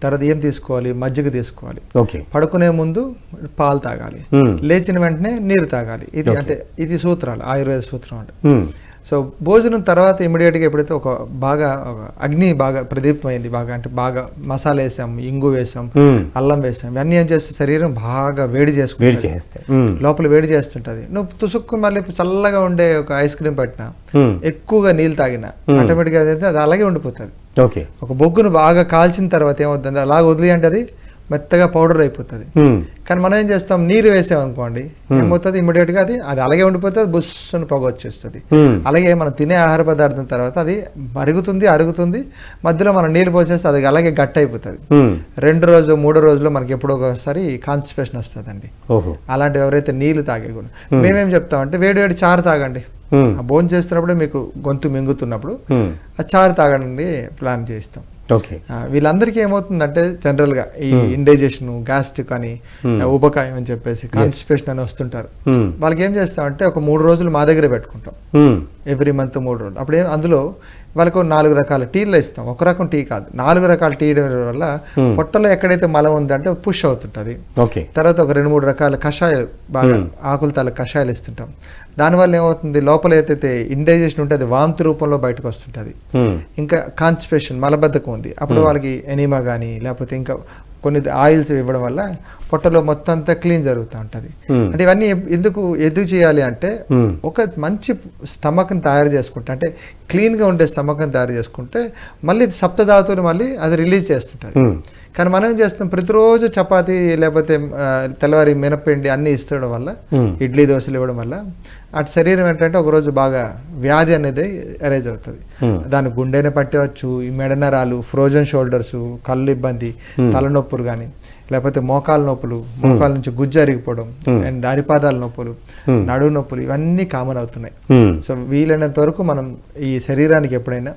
తర్వాత ఏం తీసుకోవాలి, మజ్జిగ తీసుకోవాలి. పడుకునే ముందు పాలు తాగాలి, లేచిన వెంటనే నీరు తాగాలి. ఇది అంటే ఇది సూత్రాలు, ఆయుర్వేద సూత్రం అంటే. సో భోజనం తర్వాత ఇమీడియట్గా ఎప్పుడైతే ఒక అగ్ని బాగా ప్రదీపమైంది, బాగా మసాలా వేసాం, ఇంగు వేసాం, అల్లం వేసాం, ఇవన్నీ ఏం చేస్తే శరీరం బాగా వేడి చేసుకుంటే లోపల వేడి చేస్తుంటది. నువ్వు తుసుక్కు మళ్ళీ చల్లగా ఉండే ఒక ఐస్ క్రీమ్ పట్టినా, ఎక్కువగా నీళ్ళు తాగినా ఆటోమేటిక్గా అది అలాగే ఉండిపోతుంది. ఒక బొగ్గును బాగా కాల్చిన తర్వాత ఏమవుతుంది, అలాగ వదిలి అంటే అది మెత్తగా పౌడర్ అయిపోతుంది. కానీ మనం ఏం చేస్తాం, నీరు వేసామనుకోండి, ఏమవుతుంది, ఇమీడియట్ గా అది అలాగే ఉండిపోతుంది, బుస్సును పొగ వచ్చేస్తుంది. అలాగే మనం తినే ఆహార పదార్థం తర్వాత అది అరుగుతుంది, మధ్యలో మనం నీళ్ళు పోసేస్తే అది అలాగే గట్టి అయిపోతుంది. 2 రోజు 3 రోజుల్లో మనకి ఎప్పుడో ఒకసారి కాన్స్టిపేషన్ వస్తుందండి. అలాంటి ఎవరైతే నీళ్లు తాగే కూడా మేమేం చెప్తామంటే వేడి చారు తాగండి. భోజనం చేస్తున్నప్పుడు మీకు గొంతు మింగుతున్నప్పుడు ఆ చారు తాగండి ప్లాన్ చేస్తాం. వీళ్ళందరికీ ఏమవుతుందంటే జనరల్ గా ఈ ఇండైజెషన్, గ్యాస్ట్రిక్ అని, ఉపకాయం అని చెప్పేసి కాన్స్టిపేషన్ అని వస్తుంటారు. వాళ్ళకి ఏం చేస్తామంటే ఒక 3 రోజులు మా దగ్గర పెట్టుకుంటాం. ఎవ్రీ మంత్ 3 రోజులు. అప్పుడు అందులో వాళ్ళకు 4 రకాల టీలు ఇస్తాం, ఒక రకం టీ కాదు, 4 రకాల టీ ఇవ్వడం వల్ల పొట్టలో ఎక్కడైతే మలం ఉందంటే పుష్ అవుతుంటుంది. ఓకే. తర్వాత ఒక 2-3 రకాల కషాయాలు, బాగా ఆకుల తాల కషాయాలు ఇస్తుంటాం. దానివల్ల ఏమవుతుంది, లోపల ఏదైతే ఇండైజెషన్ ఉంటే అది వాంతి రూపంలో బయటకు వస్తుంటుంది. ఇంకా కాన్స్టిపేషన్, మలబద్ధకం ఉంది, అప్పుడు వాళ్ళకి ఎనీమా కానీ లేకపోతే ఇంకా కొన్ని ఆయిల్స్ ఇవ్వడం వల్ల పొట్టలో మొత్తం అంతా క్లీన్ జరుగుతూ ఉంటుంది. అంటే ఇవన్నీ ఎందుకు చేయాలి అంటే ఒక మంచి స్టమక్ని తయారు చేసుకుంటే, అంటే క్లీన్గా ఉండే స్టమక్ని తయారు చేసుకుంటే మళ్ళీ సప్తధాతువులు మళ్ళీ అది రిలీజ్ చేస్తుంటుంది. కానీ మనం ఏం చేస్తాం, ప్రతిరోజు చపాతీ లేకపోతే తెల్లవారి మినప్పిండి అన్నీ ఇస్తడం వల్ల, ఇడ్లీ దోశలు ఇవ్వడం వల్ల అటు శరీరం ఏంటంటే ఒకరోజు బాగా వ్యాధి అనేది అరేంజ్ అవుతుంది. దాని గుండెని పట్టవచ్చు, ఈ మెడనరాలు, ఫ్రోజన్ షోల్డర్స్, కళ్ళు ఇబ్బంది, తలనొప్పులు కానీ లేకపోతే మోకాల నొప్పులు, మోకాల నుంచి గుజ్జు అరిగిపోవడం అండ్ అరిపాదాల నొప్పులు, నడువు నొప్పులు, ఇవన్నీ కామన్ అవుతున్నాయి. సో వీలైనంత వరకు మనం ఈ శరీరానికి ఎప్పుడైనా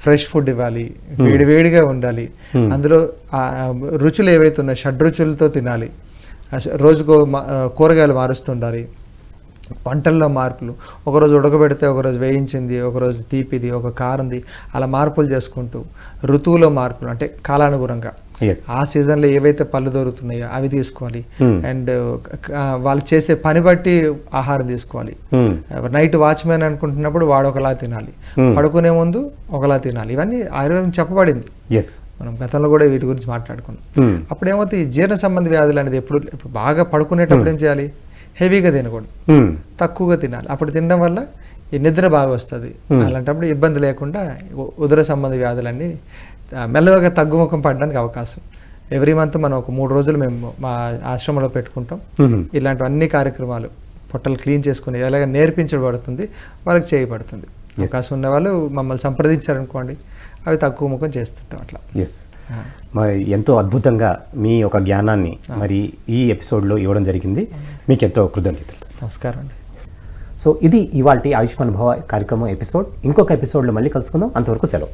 ఫ్రెష్ ఫుడ్ ఇవ్వాలి, వేడివేడిగా ఉండాలి, అందులో రుచులు ఏవైతే ఉన్నాయో షడ్రుచులతో తినాలి, రోజుకో కూరగాయలు మారుస్తుండాలి, వంటల్లో మార్పులు, ఒకరోజు ఉడకబెడితే ఒకరోజు వేయించింది, ఒకరోజు తీపిది, ఒక కారంది, అలా మార్పులు చేసుకుంటూ ఋతువులో మార్పులు అంటే కాలానుగుణంగా ఆ సీజన్లో ఏవైతే పళ్ళు దొరుకుతున్నాయో అవి తీసుకోవాలి. అండ్ వాళ్ళు చేసే పని బట్టి ఆహారం తీసుకోవాలి. నైట్ వాచ్మెన్ అనుకుంటున్నప్పుడు వాడు ఒకలా తినాలి, పడుకునే ముందు ఒకలా తినాలి. ఇవన్నీ ఆయుర్వేదం చెప్పబడింది. మనం గతంలో కూడా వీటి గురించి మాట్లాడుకున్నాం. అప్పుడు ఏమవుతుంది, ఈ జీర్ణ సంబంధ వ్యాధులు అనేది ఎప్పుడు బాగా పడుకునేటప్పుడు ఏం చేయాలి, హెవీగా తినకూడదు, తక్కువగా తినాలి. అప్పుడు తినడం వల్ల ఈ నిద్ర బాగా వస్తుంది. అలాంటప్పుడు ఇబ్బంది లేకుండా ఉదర సంబంధ వ్యాధులన్నీ మెల్లగా తగ్గుముఖం పడడానికి అవకాశం. ఎవ్రీ మంత్ మనం ఒక 3 రోజులు మేము మా ఆశ్రమంలో పెట్టుకుంటాం. ఇలాంటివన్నీ కార్యక్రమాలు పొట్టలు క్లీన్ చేసుకుని ఎలాగ నేర్పించబడుతుంది, వాళ్ళకి చేయబడుతుంది. అవకాశం ఉన్న వాళ్ళు మమ్మల్ని సంప్రదించారనుకోండి, అవి తక్కువ ముఖం చేస్తుంటాం అట్లా. మరి ఎంతో అద్భుతంగా మీ యొక్క జ్ఞానాన్ని మరి ఈ ఎపిసోడ్లో ఇవ్వడం జరిగింది. మీకు ఎంతో కృతజ్ఞతలు. నమస్కారం అండి. సో ఇది ఇవాల్టి ఆయుష్మాన్ భవ కార్యక్రమం ఎపిసోడ్. ఇంకొక ఎపిసోడ్లో మళ్ళీ కలుసుకుందాం. అంతవరకు సెలవు.